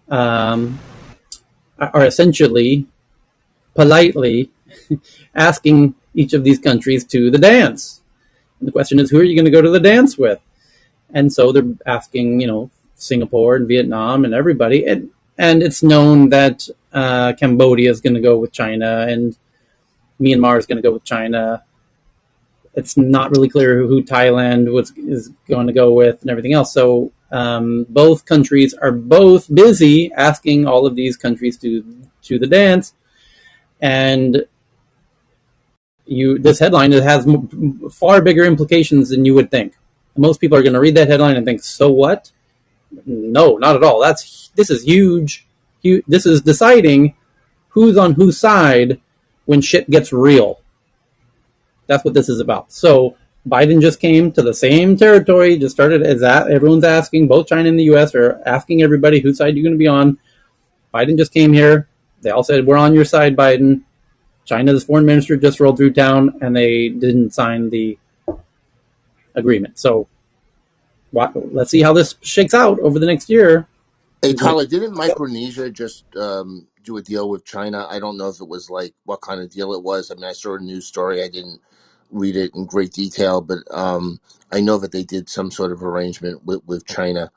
are essentially politely asking each of these countries to the dance. And the question is, who are you going to go to the dance with? And so they're asking, Singapore and Vietnam and everybody. And it's known that Cambodia is going to go with China and Myanmar is going to go with China. It's not really clear who Thailand is going to go with and everything else. So both countries are both busy asking all of these countries to the dance. And this headline, it has far bigger implications than you would think. Most people are going to read that headline and think, so what? No, not at all. This is huge. This is deciding who's on whose side when shit gets real. That's what this is about. So Biden just came to the same territory, just started as that. Everyone's asking, both China and the U.S. are asking everybody whose side you're going to be on. Biden just came here. They all said, we're on your side, Biden. China's foreign minister just rolled through town, and they didn't sign the agreement. So let's see how this shakes out over the next year. Hey, Tyler, didn't Micronesia just do a deal with China. I don't know if it was like what kind of deal it was. I mean, I saw a news story. I didn't read it in great detail, but I know that they did some sort of arrangement with China,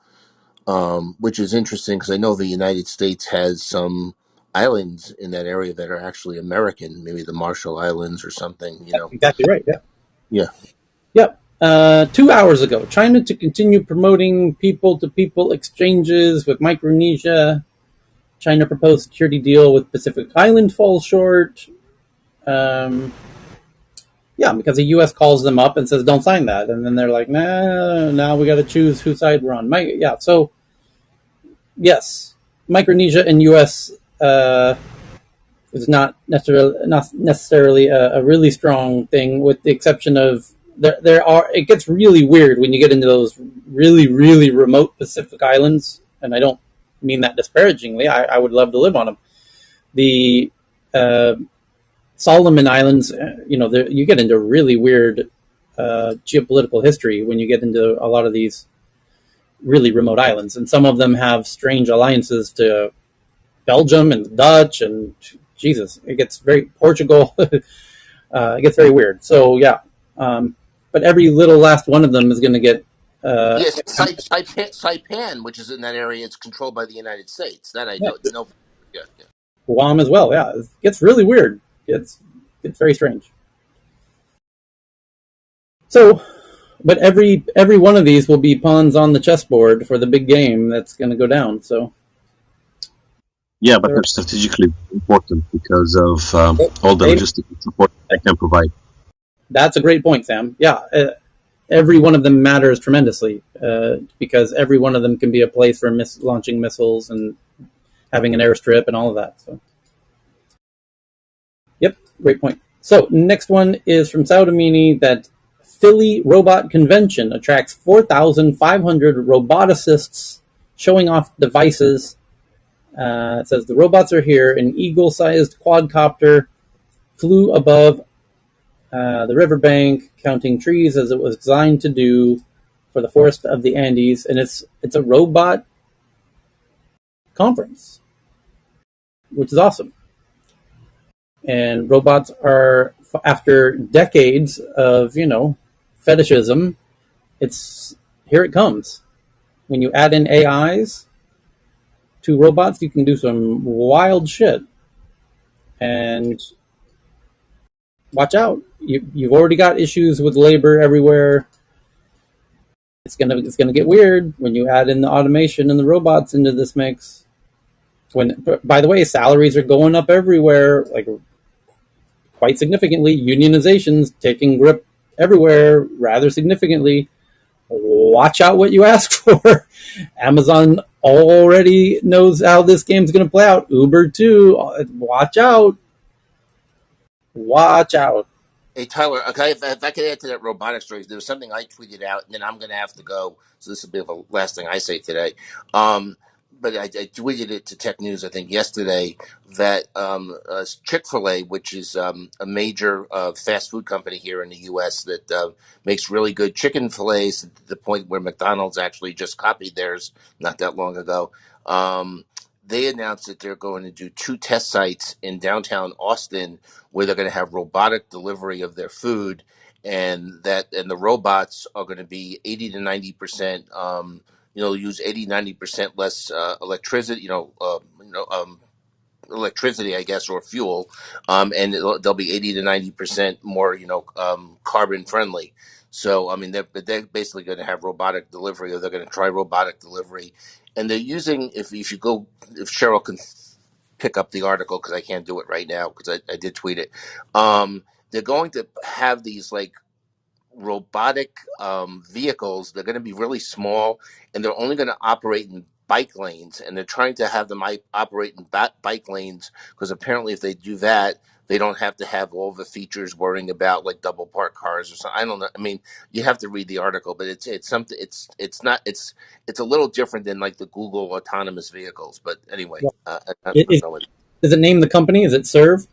which is interesting because I know the United States has some islands in that area that are actually American, maybe the Marshall Islands or something. You know, Exactly right. Yeah. yeah. Yep. 2 hours ago, China to continue promoting people-to-people exchanges with Micronesia. China proposed security deal with Pacific Island falls short. Um, yeah, because the U.S. calls them up and says, "Don't sign that," and then they're like, "Nah, now we got to choose whose side we're on." Yeah, so yes, Micronesia and U.S. Is not necessarily a really strong thing, with the exception of there are. It gets really weird when you get into those really remote Pacific islands, and I don't mean that disparagingly. I would love to live on them. The uh, Solomon Islands, you get into really weird geopolitical history when you get into a lot of these really remote islands, and some of them have strange alliances to Belgium and the Dutch, and Jesus, it gets very Portugal. It gets very weird. So yeah, but every little last one of them is going to get. Yes, Saipan, which is in that area, it's controlled by the United States. That I Yeah, know. Yeah, yeah. Guam as well. Yeah, it gets really weird. It's very strange. So, but every one of these will be pawns on the chessboard for the big game that's going to go down. So Yeah, but they're strategically important because of all the hey, logistical support they can provide. that's a great point, Sam. Yeah, every one of them matters tremendously because every one of them can be a place for launching missiles and having an airstrip and all of that. So, yep, great point. So, next one is from Saudamini that Philly Robot Convention attracts 4,500 roboticists showing off devices. It says the robots are here. An eagle-sized quadcopter flew above the riverbank, counting trees as it was designed to do for the forest of the Andes, and it's a robot conference, which is awesome. And robots are, after decades of fetishism, it's here it comes. When you add in AIs to robots, you can do some wild shit. And watch out, you've already got issues with labor everywhere. It's gonna get weird when you add in the automation and the robots into this mix. When, by the way, salaries are going up everywhere, like quite significantly. Unionizations taking grip everywhere rather significantly. Watch out what you ask for. Amazon already knows how this game's going to play out. Uber too. Watch out. Watch out. Hey Tyler, okay, if I could add to that robotic story, there was something I tweeted out, and then I'm going to have to go. So this will be the last thing I say today. But I tweeted it to Tech News, I think, yesterday that Chick-fil-A, which is a major fast food company here in the U.S. that makes really good chicken fillets to the point where McDonald's actually just copied theirs not that long ago. They announced that they're going to do 2 test sites in downtown Austin where they're going to have robotic delivery of their food, and the robots are going to be 80 to 90%. Use 80-90% less electricity. Electricity, I guess, or fuel, and they'll be 80 to 90% more, carbon friendly. So, I mean, they're basically going to have robotic delivery, or they're going to try robotic delivery, and they're using. If Cheryl can pick up the article because I can't do it right now because I did tweet it. They're going to have these like robotic vehicles. They're going to be really small, and they're only going to operate in bike lanes. And they're trying to have them operate in bike lanes because apparently, if they do that, they don't have to have all the features worrying about like double parked cars or something. I don't know. I mean, you have to read the article, but it's something. It's a little different than like the Google autonomous vehicles. But anyway, I Is, don't know. does it name the company? Is it Serve?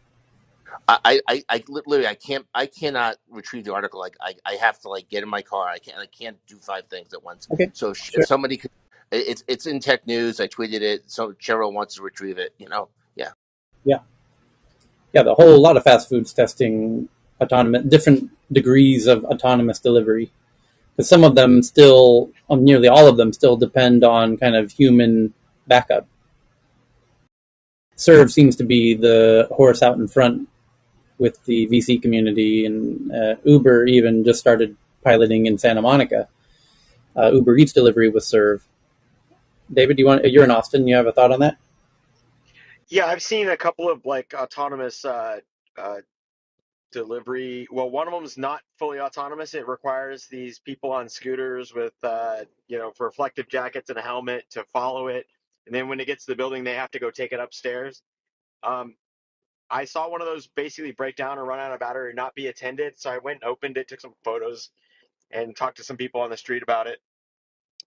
I literally I cannot retrieve the article. Like I have to like get in my car. I can't do 5 things at once. Okay, So if sure. somebody could, it's in Tech News. I tweeted it. So Cheryl wants to retrieve it. Yeah. Yeah, yeah. The whole lot of fast foods testing autonomous, different degrees of autonomous delivery. Because some of them still, nearly all of them, still depend on kind of human backup. Serve seems to be the horse out in front with the VC community, and Uber even just started piloting in Santa Monica. Uber Eats delivery with Serve. David, you're in Austin. You have a thought on that? Yeah, I've seen a couple of like autonomous uh, delivery. Well, one of them is not fully autonomous. It requires these people on scooters with, for reflective jackets and a helmet to follow it. And then when it gets to the building, they have to go take it upstairs. Um, I saw one of those basically break down or run out of battery or not be attended. So I went and opened it, took some photos, and talked to some people on the street about it.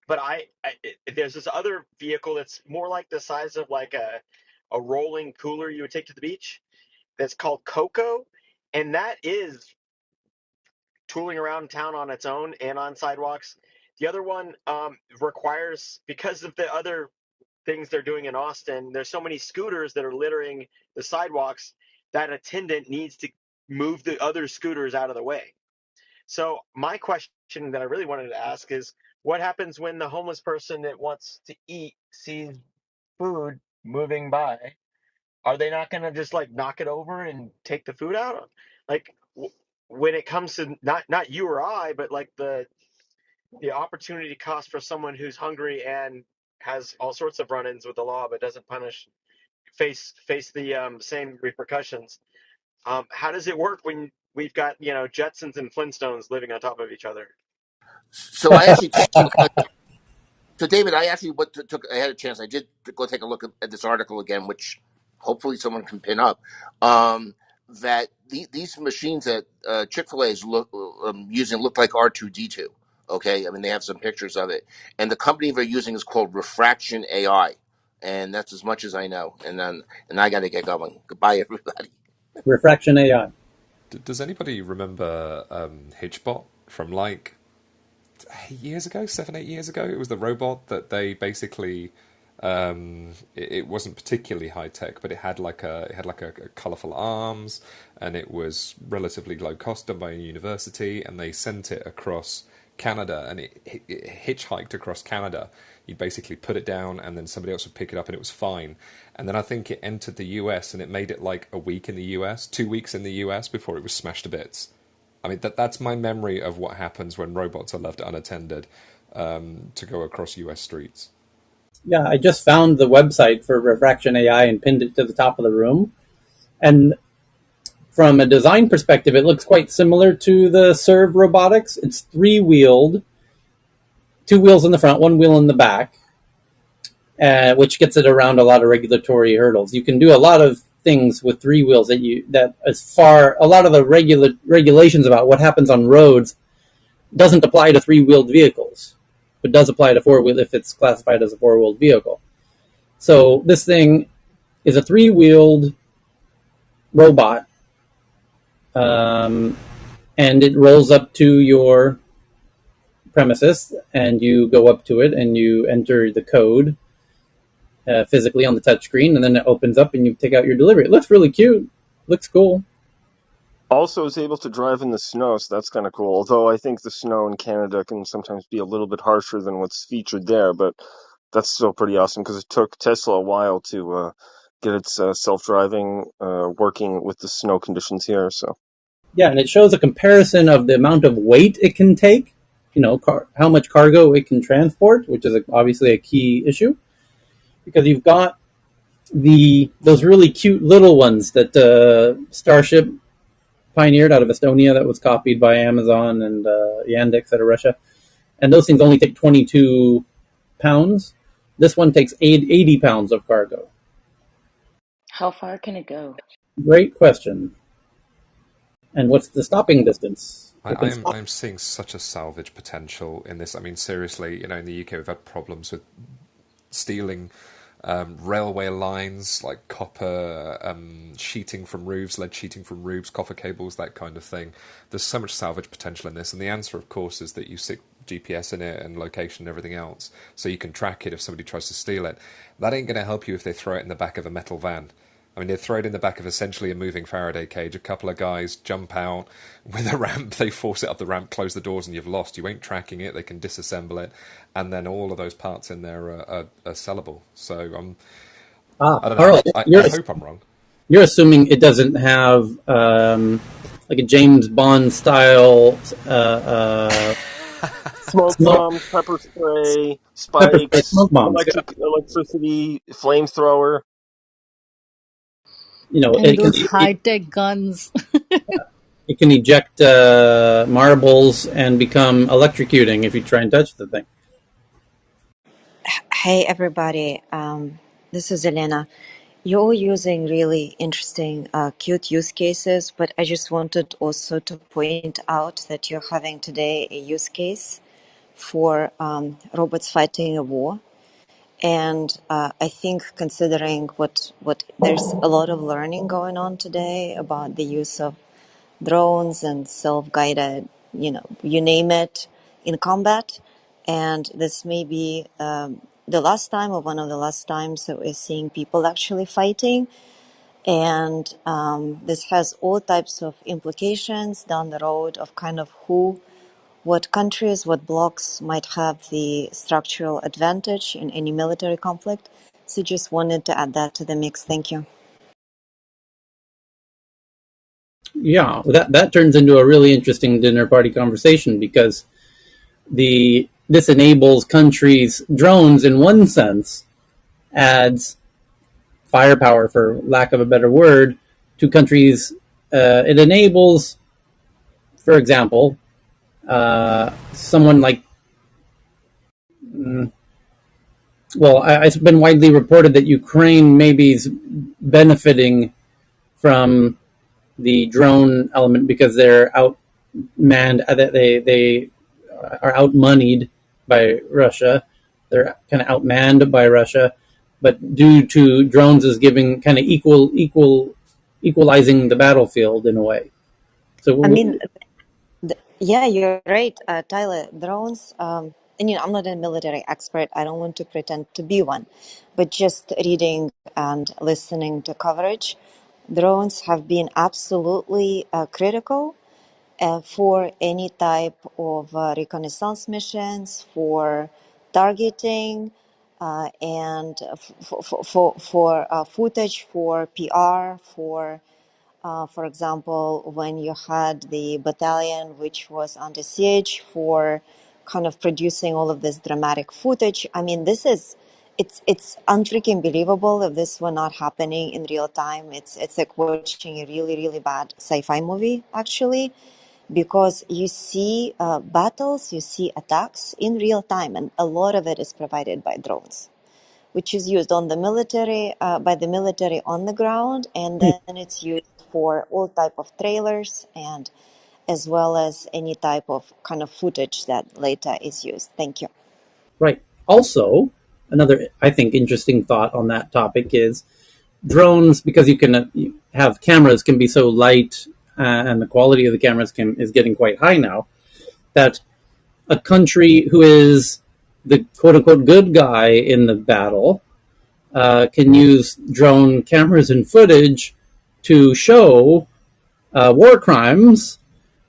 But there's this other vehicle that's more like the size of like a rolling cooler you would take to the beach. That's called Coco, and that is tooling around town on its own and on sidewalks. The other one requires, because of the other things they're doing in Austin, there's so many scooters that are littering the sidewalks that attendant needs to move the other scooters out of the way. So my question that I really wanted to ask is, what happens when the homeless person that wants to eat sees food moving by? Are they not going to just like knock it over and take the food out? Like when it comes to not you or I, but like the opportunity cost for someone who's hungry and has all sorts of run-ins with the law but doesn't face the same repercussions. How does it work when we've got Jetsons and Flintstones living on top of each other? So I actually so David, I actually I had a chance. I did go take a look at this article again, which hopefully someone can pin up. That these machines that Chick-fil-A is using look like R2D2. Okay, I mean they have some pictures of it, and the company they're using is called Refraction AI, and that's as much as I know. And I got to get going. Goodbye, everybody. Refraction AI. Does anybody remember Hitchbot from like 8 years ago, 7, 8 years ago? It was the robot that they basically. It wasn't particularly high tech, but it had like a colourful arms, and it was relatively low cost, done by a university, and they sent it across Canada, and it hitchhiked across Canada. You basically put it down, and then somebody else would pick it up, and it was fine. And then I think it entered the US, and it made it like a week in the US, 2 weeks in the US before it was smashed to bits. I mean, that's my memory of what happens when robots are left unattended to go across US streets. Yeah, I just found the website for Refraction AI and pinned it to the top of the room. And from a design perspective, it looks quite similar to the Serve robotics. It's three-wheeled, two wheels in the front, one wheel in the back, which gets it around a lot of regulatory hurdles. You can do a lot of things with three wheels that as far a lot of the regulations about what happens on roads doesn't apply to three-wheeled vehicles, but does apply to four-wheel if it's classified as a four-wheeled vehicle. So this thing is a three-wheeled robot, um, and it rolls up to your premises, and you go up to it and you enter the code physically on the touchscreen, and then it opens up and you take out your delivery. It looks really cute. Looks cool. Also is able to drive in the snow, so that's kind of cool. Although I think the snow in Canada can sometimes be a little bit harsher than what's featured there, but that's still pretty awesome because it took Tesla a while to get its self-driving working with the snow conditions here. So Yeah, and it shows a comparison of the amount of weight it can take, how much cargo it can transport, which is obviously a key issue, because you've got those really cute little ones that Starship pioneered out of Estonia that was copied by Amazon and Yandex out of Russia, and those things only take 22 pounds. This one takes 80 pounds of cargo. How far can it go? Great question. And what's the stopping distance? It I, can I'm stop. I'm seeing such a salvage potential in this. I mean, seriously, in the UK we've had problems with stealing railway lines like copper sheeting from roofs, lead sheeting from roofs, copper cables, that kind of thing. There's so much salvage potential in this, and the answer, of course, is that you stick GPS in it and location and everything else, so you can track it if somebody tries to steal it. That ain't going to help you if they throw it in the back of a metal van. I mean, they're thrown in the back of essentially a moving Faraday cage. A couple of guys jump out with a ramp. They force it up the ramp, close the doors, and you've lost. You ain't tracking it. They can disassemble it, and then all of those parts in there are sellable. So I don't know. Carl, I hope I'm wrong. you're assuming it doesn't have like a James Bond style Smoke smoke bombs, pepper spray, pepper spray spikes, smoke bombs. Yeah. electricity, flamethrower. And those high tech guns. it can eject marbles and become electrocuting if you try and touch the thing. Hey everybody, this is Elena. You're all using really interesting, cute use cases, but I just wanted also to point out that you're having today a use case for robots fighting a war. And I think considering what there's a lot of learning going on today about the use of drones and self-guided, you name it, in combat. And this may be the last time or one of the last times that we're seeing people actually fighting. And this has all types of implications down the road of kind of what countries, what blocks might have the structural advantage in any military conflict. So just wanted to add that to the mix. Thank you. Yeah, that turns into a really interesting dinner party conversation because this enables countries drones in one sense adds firepower, for lack of a better word, to countries. It enables, for example, someone like, it's been widely reported that Ukraine maybe is benefiting from the drone element because they're outmanned. They are outmoneyed by Russia. They're kind of outmanned by Russia, but due to drones is giving kind of equalizing the battlefield in a way. I So mean, yeah, you're right, Tyler. Drones, and I'm not a military expert. I don't want to pretend to be one, but just reading and listening to coverage, drones have been absolutely critical for any type of reconnaissance missions, for targeting, and for footage, for PR, for example, when you had the battalion which was under siege for kind of producing all of this dramatic footage. I mean, it's unfreaking believable if this were not happening in real time. It's like watching a really, really bad sci-fi movie, actually, because you see battles, you see attacks in real time, and a lot of it is provided by drones, which is used on the military by the military on the ground, and then it's used for all type of trailers and as well as any type of kind of footage that later is used. Thank you. right. Also, another I think interesting thought on that topic is drones, because you can have cameras can be so light, and the quality of the cameras is getting quite high now, that a country who is the quote unquote good guy in the battle can use drone cameras and footage to show war crimes,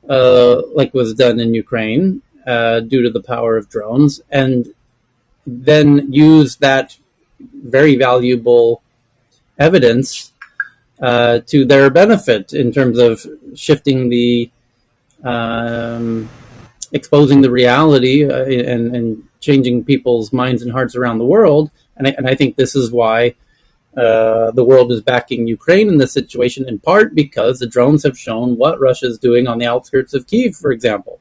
like was done in Ukraine, due to the power of drones, and then use that very valuable evidence to their benefit in terms of shifting um, exposing the reality, and changing people's minds and hearts around the world. And I think this is why the world is backing Ukraine in this situation, in part because the drones have shown what Russia is doing on the outskirts of Kyiv, for example.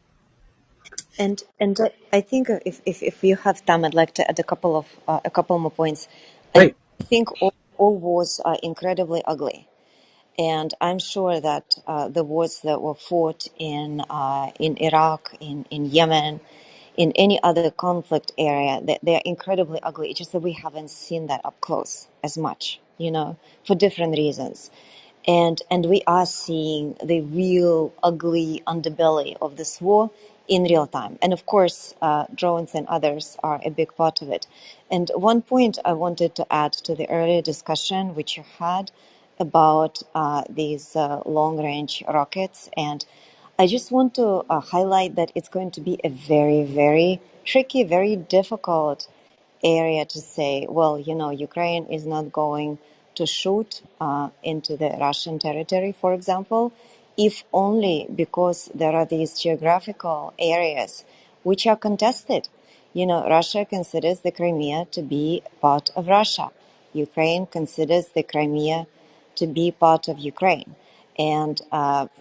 And I think if you have time, I'd like to add a couple more points. I Right. think all wars are incredibly ugly. And I'm sure that the wars that were fought in Iraq, in Yemen, in any other conflict area, that they're incredibly ugly. It's just that we haven't seen that up close as much, for different reasons. And we are seeing the real ugly underbelly of this war in real time. And of course, drones and others are a big part of it. And one point I wanted to add to the earlier discussion which you had about these long-range rockets, and I just want to highlight that it's going to be a very, very tricky, very difficult area to say, well, Ukraine is not going to shoot into the Russian territory, for example, if only because there are these geographical areas which are contested. Russia considers the Crimea to be part of Russia. Ukraine considers the Crimea to be part of Ukraine. And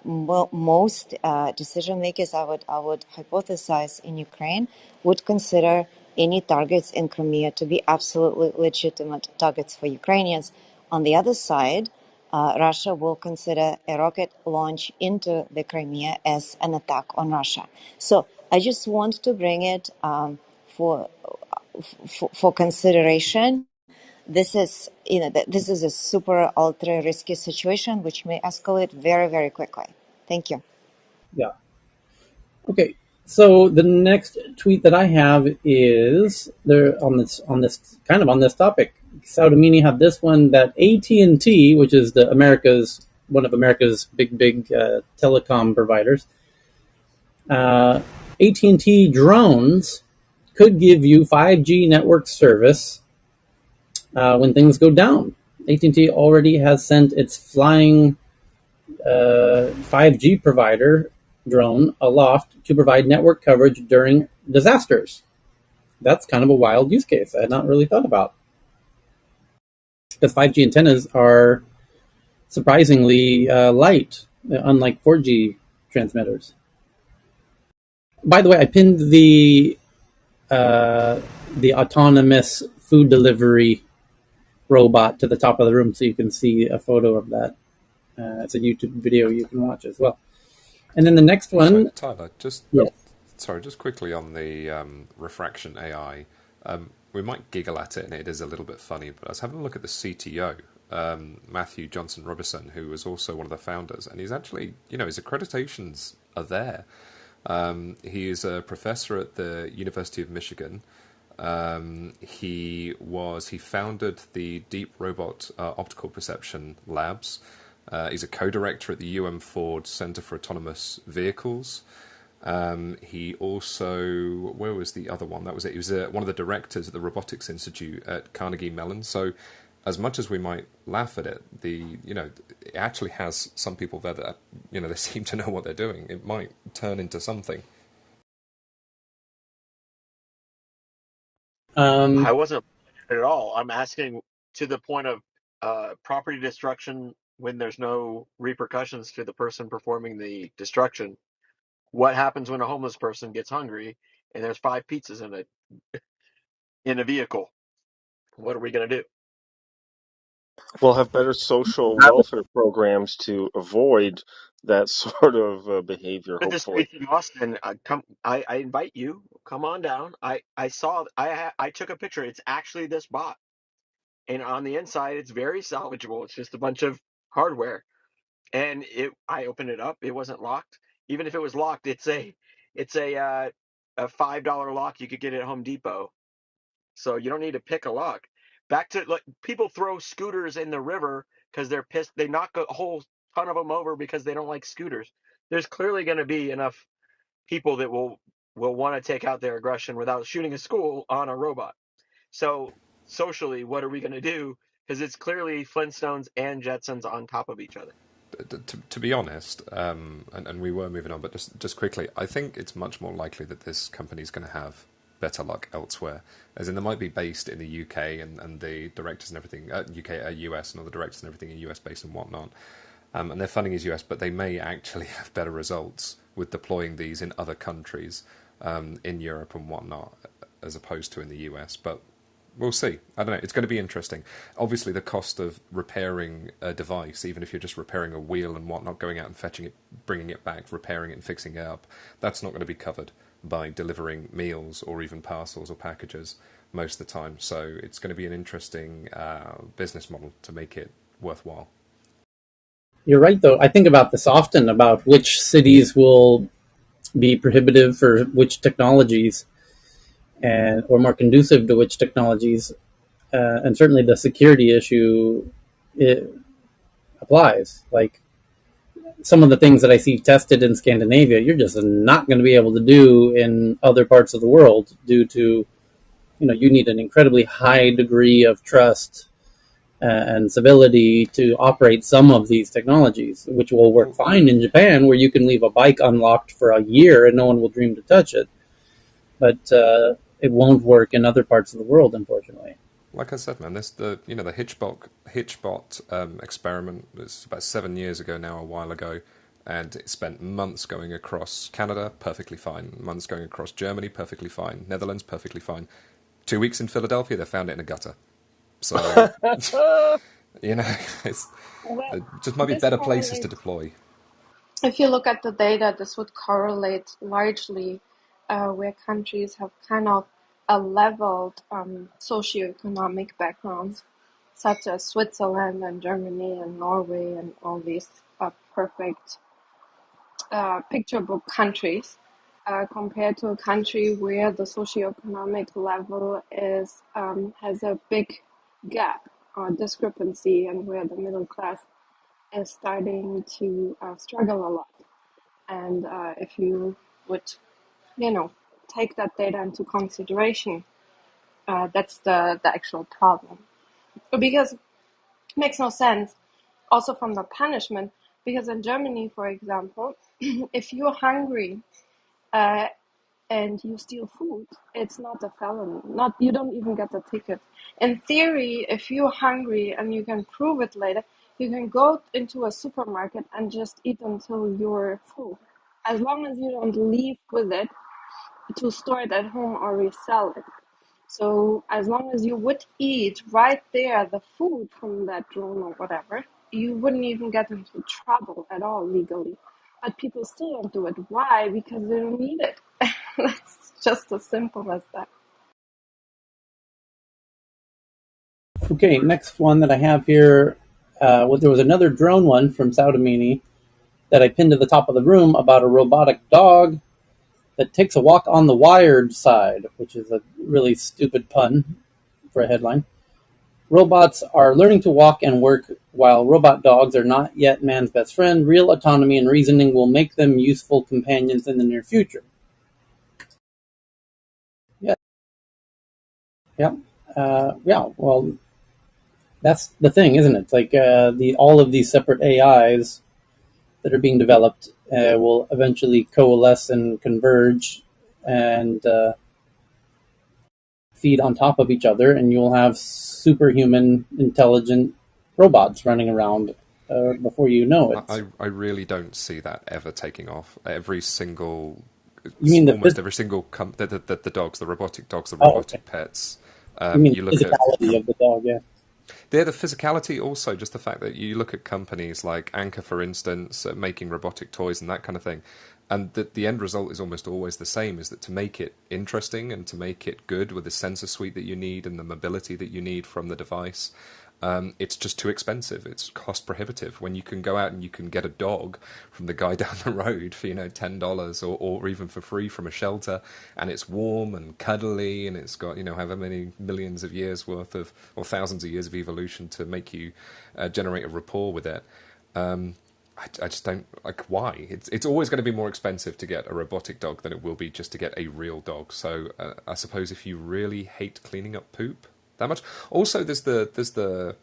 most decision makers, I would hypothesize, in Ukraine would consider any targets in Crimea to be absolutely legitimate targets for Ukrainians. On the other side, Russia will consider a rocket launch into the Crimea as an attack on Russia. So I just want to bring it for consideration. This is this is a super ultra risky situation which may escalate very, very quickly. Thank you. Yeah. Okay. So the next tweet that I have is there on this topic. Saudamini had this one that AT&T, which is one of America's big telecom providers, AT&T drones could give you 5G network service when things go down. AT&T already has sent its flying 5G provider drone aloft to provide network coverage during disasters. That's kind of a wild use case I had not really thought about. Because 5G antennas are surprisingly light, unlike 4G transmitters. By the way, I pinned the autonomous food delivery robot to the top of the room so you can see a photo of that. It's a YouTube video you can watch as well. And then the next So, one, Tyler, yes, just quickly on the refraction AI. We might giggle at it, and it is a little bit funny, but I was having a look at the CTO, Matthew Johnson Robertson, who was also one of the founders, and he's actually, his accreditations are there. He is a professor at the University of Michigan. He founded the Deep Robot Optical Perception Labs. He's a co-director at the Ford Center for Autonomous Vehicles. He also, where was the other one? That was it. He was one of the directors at the Robotics Institute at Carnegie Mellon. So, as much as we might laugh at it, it actually has some people there that they seem to know what they're doing. It might turn into something. I wasn't at all. I'm asking to the point of property destruction when there's no repercussions to the person performing the destruction. What happens when a homeless person gets hungry and there's 5 pizzas in a vehicle? What are we going to do? We'll have better social welfare programs to avoid that sort of behavior, At this hopefully. place in Austin, I invite you. Come on down. I took a picture. It's actually this bot, and on the inside, it's very salvageable. It's just a bunch of hardware, and I opened it up. It wasn't locked. Even if it was locked, it's a $5 lock you could get at Home Depot. So you don't need to pick a lock. Back to, like, people throw scooters in the river because they're pissed. They knock a whole ton of them over because they don't like scooters. There's clearly going to be enough people that will want to take out their aggression without shooting a school on a robot. So socially, what are we going to do? Because it's clearly Flintstones and Jetsons on top of each other. To be honest, and we were moving on, but just quickly, I think it's much more likely that this company is going to have better luck elsewhere. As in, they might be based in the UK and the directors and everything, US, and all the directors and everything are US based and whatnot. And their funding is US, but they may actually have better results with deploying these in other countries, in Europe and whatnot, as opposed to in the US. But we'll see. I don't know. It's going to be interesting. Obviously, the cost of repairing a device, even if you're just repairing a wheel and whatnot, going out and fetching it, bringing it back, repairing it and fixing it up, that's not going to be covered by delivering meals or even parcels or packages most of the time. So it's going to be an interesting business model to make it worthwhile. you're right, though. I think about this often, about which cities will be prohibitive for which technologies, or more conducive to which technologies. And certainly the security issue, applies. Like some of the things that I see tested in Scandinavia, you're just not going to be able to do in other parts of the world due to, you need an incredibly high degree of trust and civility to operate some of these technologies, which will work fine in Japan, where you can leave a bike unlocked for a year and no one will dream to touch it. But it won't work in other parts of the world, unfortunately. Like I said, man, this the Hitchbot experiment was about 7 years ago now, a while ago, and it spent months going across Canada, perfectly fine. Months going across Germany, perfectly fine. Netherlands, perfectly fine. 2 weeks in Philadelphia, they found it in a gutter. So, it's, Well, there just might be this better places to correlates. deploy. If you look at the data, this would correlate largely where countries have kind of a leveled socioeconomic backgrounds, such as Switzerland and Germany and Norway and all these perfect picture book countries, compared to a country where the socioeconomic level is has a big gap or discrepancy, and where the middle class is starting to struggle a lot. And if you would, you know, take that data into consideration, that's the actual problem. Because it makes no sense, also from the punishment, because in Germany, for example, if you're hungry uh, and you steal food, it's not a felony. Not you don't even get the ticket. In theory, if you're hungry and you can prove it later, you can go into a supermarket and just eat until you're full. As long as you don't leave with it to store it at home or resell it. So as long as you would eat right there the food from that drone or whatever, you wouldn't even get into trouble at all legally. But people still don't do it. Why? Because they don't need it. That's just as simple as that. Okay, next one that I have here. There was another drone one from Saudamini that I pinned to the top of the room about a robotic dog that takes a walk on the wired side, which is a really stupid pun for a headline. Robots are learning to walk and work, while robot dogs are not yet man's best friend. Real autonomy and reasoning will make them useful companions in the near future. Yeah, yeah, yeah. Well, that's the thing, isn't it? Like all of these separate AIs that are being developed will eventually coalesce and converge and feed on top of each other, and you'll have superhuman intelligent robots running around before you know it. I really don't see that ever taking off. Every single, You mean almost every single the dogs, the robotic dogs, the oh, okay. robotic pets. You mean You the look at physicality of the dog? Yeah. the physicality, also just the fact that you look at companies like Anker, for instance, making robotic toys and that kind of thing, and the end result is almost always the same: is that to make it interesting and to make it good with the sensor suite that you need and the mobility that you need from the device. It's just too expensive. It's cost prohibitive when you can go out and you can get a dog from the guy down the road for $10 or even for free from a shelter, and it's warm and cuddly and it's got however many millions of years worth of or thousands of years of evolution to make you generate a rapport with it. I just don't like why. It's always going to be more expensive to get a robotic dog than it will be just to get a real dog. So I suppose if you really hate cleaning up poop that much. Also, there's the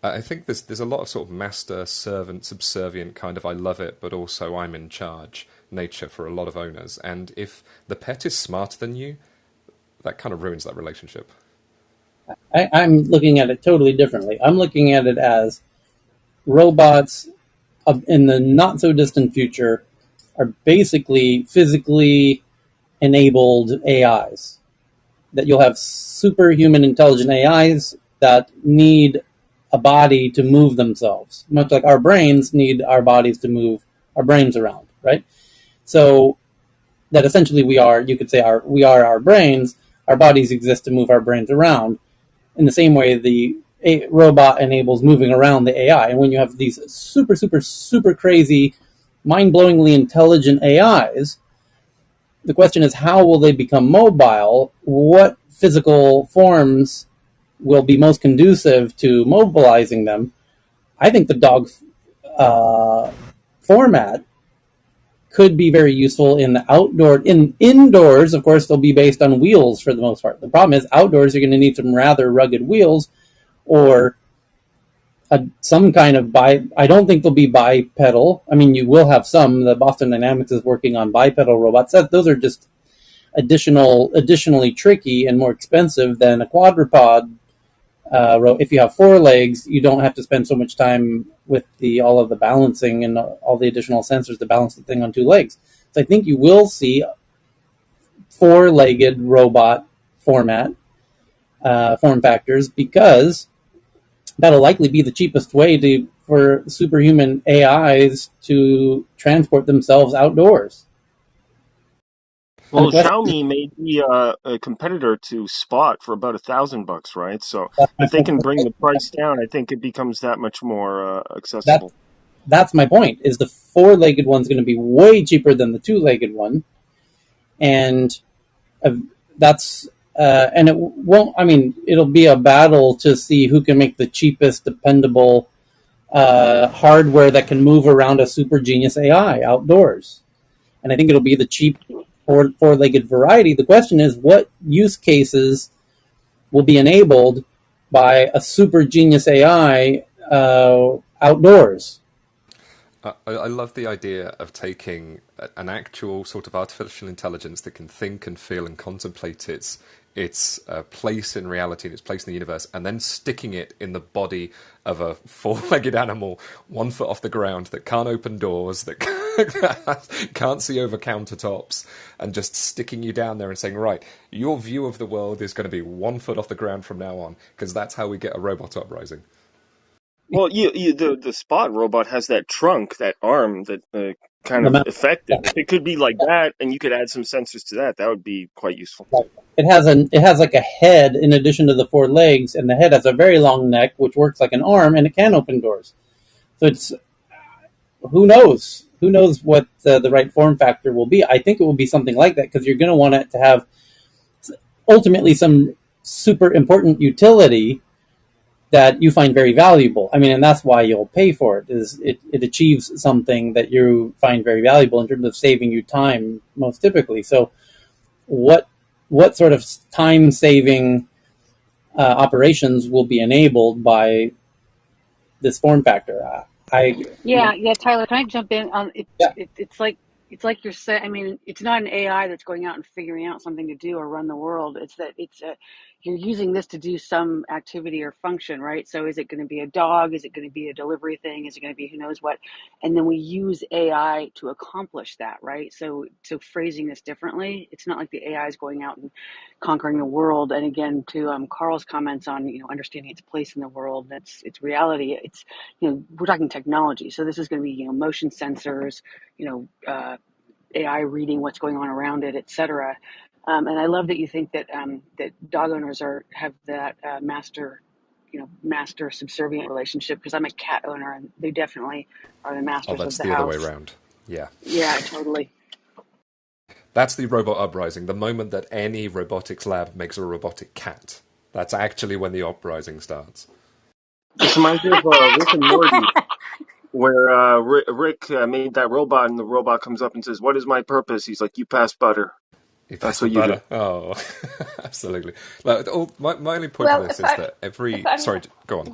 I think there's a lot of sort of master servant subservient kind of I love it, but also I'm in charge nature for a lot of owners. And if the pet is smarter than you, that kind of ruins that relationship. I'm looking at it totally differently. I'm looking at it as robots in the not so distant future are basically physically enabled AIs. That you'll have superhuman intelligent AIs that need a body to move themselves, much like our brains need our bodies to move our brains around, right? So that essentially you could say we are our brains, our bodies exist to move our brains around. In the same way, the robot enables moving around the AI. And when you have these super, super, super crazy, mind-blowingly intelligent AIs, the question is how will they become mobile? What physical forms will be most conducive to mobilizing them? I think the dog uh, format could be very useful in the outdoor. In indoors, of course, they'll be based on wheels for the most part. The problem is outdoors, you're going to need some rather rugged wheels or some kind of I don't think they'll be bipedal. I mean, you will have some. The Boston Dynamics is working on bipedal robots. Those are just additionally tricky and more expensive than a quadrupod. If you have four legs, you don't have to spend so much time with the all of the balancing and all the additional sensors to balance the thing on two legs. So I think you will see four-legged robot format form factors because that'll likely be the cheapest way for superhuman AIs to transport themselves outdoors. And the Well, question Xiaomi may be a competitor to Spot for about $1,000, right? So that's my if they point. can bring the price down, I think it becomes that much more That accessible. that's my point. Is the four-legged one's going to be way cheaper than the two-legged one, and uh, that's and it won't. I mean, it'll be a battle to see who can make the cheapest, dependable hardware that can move around a super genius AI outdoors. And I think it'll be the cheap four-legged variety. The question is, what use cases will be enabled by a super genius AI outdoors? I love the idea of taking an actual sort of artificial intelligence that can think and feel and contemplate its place in reality and its place in the universe, and then sticking it in the body of a four-legged animal, 1 foot off the ground, that can't open doors, that can't see over countertops, and just sticking you down there and saying, right, your view of the world is going to be 1 foot off the ground from now on, because that's how we get a robot uprising. Well, the Spot robot has that trunk, that arm, that kind The of mount, effective. yeah, If it could be like that, and you could add some sensors to that, that would be quite useful. right. It has like a head in addition to the four legs, and the head has a very long neck, which works like an arm, and it can open doors. So it's who knows what the right form factor will be. I think it will be something like that because you're going to want it to have ultimately some super important utility that you find very valuable. I mean, and that's why you'll pay for it. Is it achieves something that you find very valuable in terms of saving you time most typically. So what sort of time saving operations will be enabled by this form factor? Yeah, yeah, Tyler, can I jump in on it? Yeah, It's like you're saying. I mean, it's not an AI that's going out and figuring out something to do or run the world. It's that you're using this to do some activity or function, right? So, is it going to be a dog? Is it going to be a delivery thing? Is it going to be who knows what? And then we use AI to accomplish that, right? So phrasing this differently, it's not like the AI is going out and conquering the world. And again, to Carl's comments on understanding its place in the world, that's its reality. It's we're talking technology, so this is going to be motion sensors, AI reading what's going on around it, etc. And I love that you think that that dog owners have that master subservient relationship, because I'm a cat owner and they definitely are the Oh, masters of that's the the other way house. around. Yeah. Yeah, totally. That's the robot uprising. The moment that any robotics lab makes a robotic cat, that's actually when the uprising starts. This reminds me of Rick and Morty, where Rick made that robot, and the robot comes up and says, "What is my purpose?" He's like, "You pass butter." If That's that's the what you do. butter. Oh, absolutely. Like, my only point to Well, this is that if every. I may, Sorry, go on.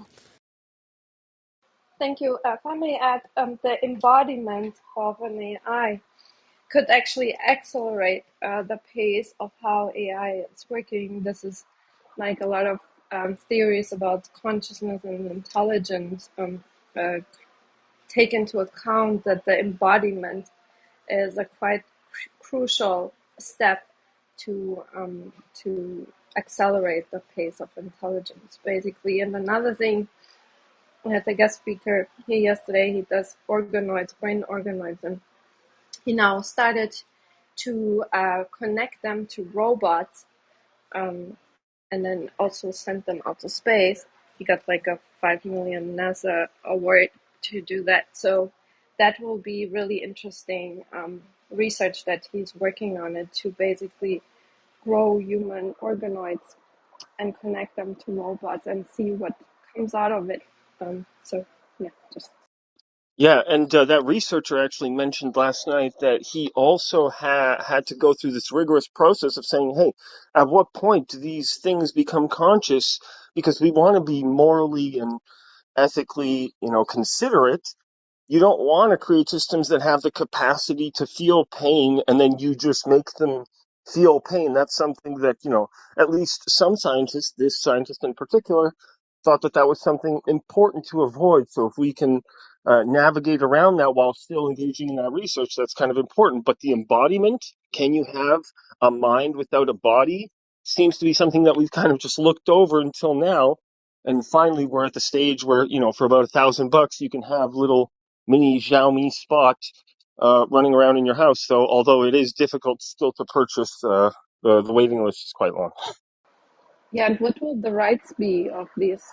thank you. If I may add, the embodiment of an AI could actually accelerate the pace of how AI is working. This is like a lot of theories about consciousness and intelligence uh, take into account that the embodiment is a quite crucial step to accelerate the pace of intelligence, basically. And another thing, we had the guest speaker here yesterday. He does organoids, brain organoids, and he now started to connect them to robots, um, and then also send them out to space. He got like a 5 million NASA award to do that. So that will be really interesting research that he's working on it to basically grow human organoids and connect them to robots and see what comes out of it. So yeah, just Yeah, and that researcher actually mentioned last night that he also had to go through this rigorous process of saying, hey, at what point do these things become conscious? Because we want to be morally and ethically, considerate. You don't want to create systems that have the capacity to feel pain and then you just make them feel pain. That's something that, at least some scientists, this scientist in particular, thought that that was something important to avoid. So if we can navigate around that while still engaging in that research, that's kind of important. But the embodiment, can you have a mind without a body, seems to be something that we've kind of just looked over until now. And finally, we're at the stage where, for about $1,000, you can have little mini Xiaomi Spot running around in your house. So although it is difficult still to purchase, the waiting list is quite long. Yeah, and what will the rights be of these,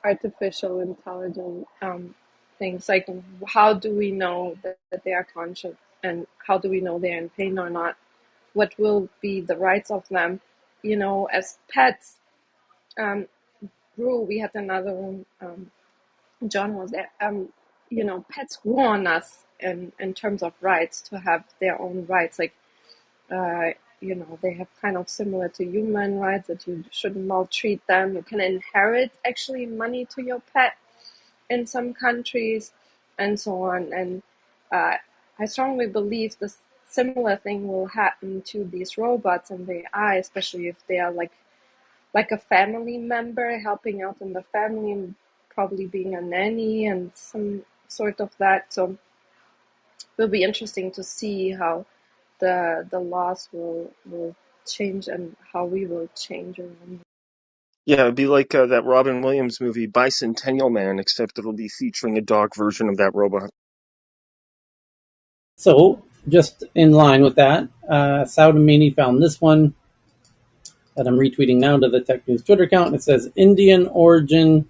artificial intelligent things? Like, how do we know that they are conscious, and how do we know they're in pain or not? What will be the rights of them? As pets grew, we had another one. John was there. Pets grew on us in terms of rights to have their own rights. Like, uh, they have kind of similar to human rights that you shouldn't maltreat them. You can inherit actually money to your pet in some countries, and so on. And uh, I strongly believe this similar thing will happen to these robots and the AI, especially if they are like a family member helping out in the family, probably being a nanny and some sort of that. So it will be interesting to see how the laws will change and how we will change around. Yeah, it'd be like that Robin Williams movie, Bicentennial Man, except it'll be featuring a dog version of that robot. So, just in line with that, Saudamini found this one that I'm retweeting now to the Tech News Twitter account. It says Indian origin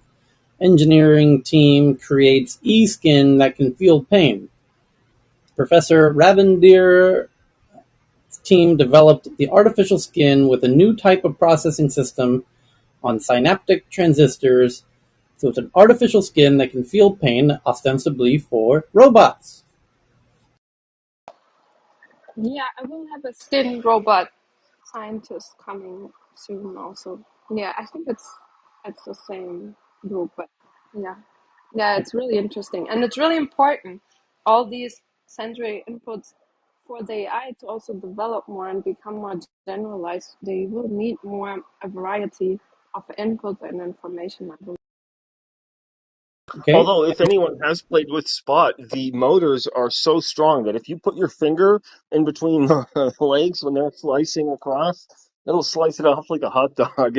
engineering team creates e-skin that can feel pain. Professor Ravindir's team developed the artificial skin with a new type of processing system on synaptic transistors. So it's an artificial skin that can feel pain, ostensibly for robots. Yeah, I will have a skin robot scientist coming soon also. Yeah, I think it's the same group, but yeah. Yeah, it's really interesting. And it's really important, all these sensory inputs for the AI to also develop more and become more generalized. They will need more a variety of inputs and information, I believe. Okay, Although, if anyone has played with Spot, the motors are so strong that if you put your finger in between the legs when they're slicing across, it'll slice it off like a hot dog.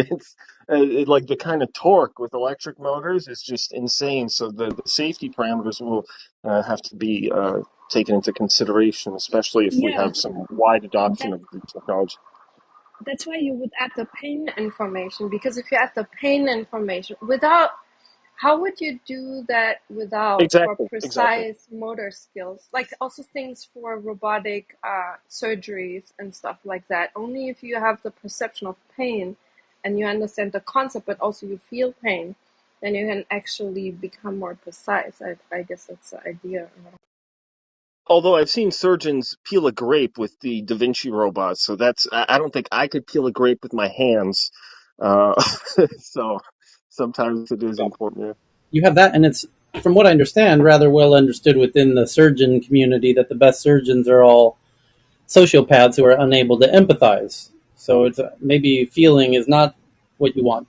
Like the kind of torque with electric motors is just insane. So the safety parameters will have to be taken into consideration, especially if we Yeah, have some wide adoption that of the technology. that's why you would add the pain information, because if you add the pain information without, how would you do that without for Exactly, exactly. precise motor skills? Like also things for robotic surgeries and stuff like that. Only if you have the perception of pain and you understand the concept, but also you feel pain, then you can actually become more precise. I guess that's the idea. Although I've seen surgeons peel a grape with the Da Vinci robot, so I don't think I could peel a grape with my hands. Uh, so sometimes it is important. Yeah. you have that, and it's, from what I understand, rather well understood within the surgeon community that the best surgeons are all sociopaths who are unable to empathize. So it's maybe feeling is not what you want.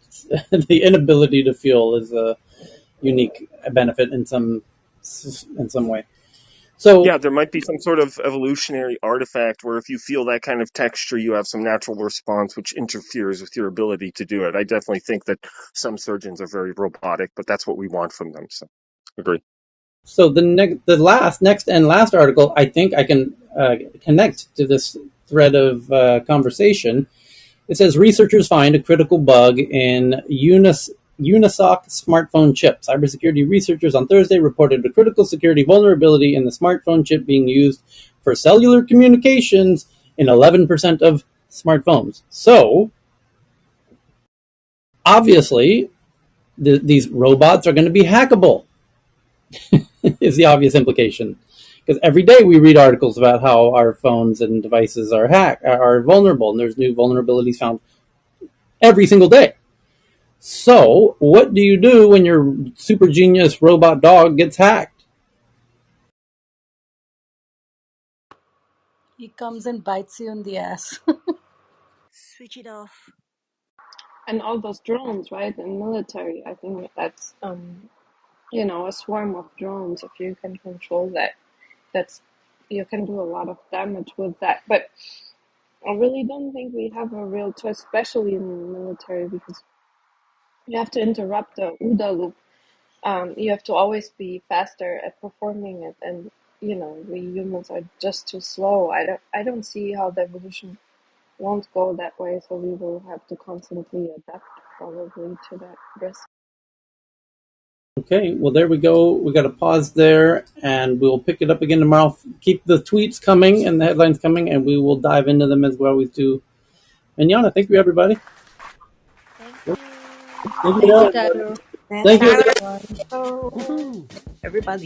The inability to feel is a unique benefit in some way. So, Yeah, there might be some sort of evolutionary artifact where if you feel that kind of texture, you have some natural response which interferes with your ability to do it. I definitely think that some surgeons are very robotic, but that's what we want from them. So, agree. so the next and last article, I think I can connect to this thread of conversation. It says researchers find a critical bug in Unisoc smartphone chip. Cybersecurity researchers on Thursday reported a critical security vulnerability in the smartphone chip being used for cellular communications in 11% of smartphones. So, obviously, these robots are going to be hackable. is the obvious implication. Because every day we read articles about how our phones and devices are vulnerable, and there's new vulnerabilities found every single day. So, what do you do when your super genius robot dog gets hacked? He comes and bites you in the ass. Switch it off. And all those drones, right? In military, I think that's a swarm of drones. If you can control that, that's you can do a lot of damage with that. But I really don't think we have a real choice, especially in the military, because you have to interrupt the OODA loop. You have to always be faster at performing it, and we humans are just too slow. I don't see how the evolution won't go that way, so we will have to constantly adapt probably to that risk. Okay, well, there we go. We got to pause there, and we'll pick it up again tomorrow. Keep the tweets coming and the headlines coming, and we will dive into them as we always do. And Yana, thank you, everybody. Thank Thank you. you, Thank you, Del. Tyler. Thank Thanks, you. Tyler. Oh, everybody.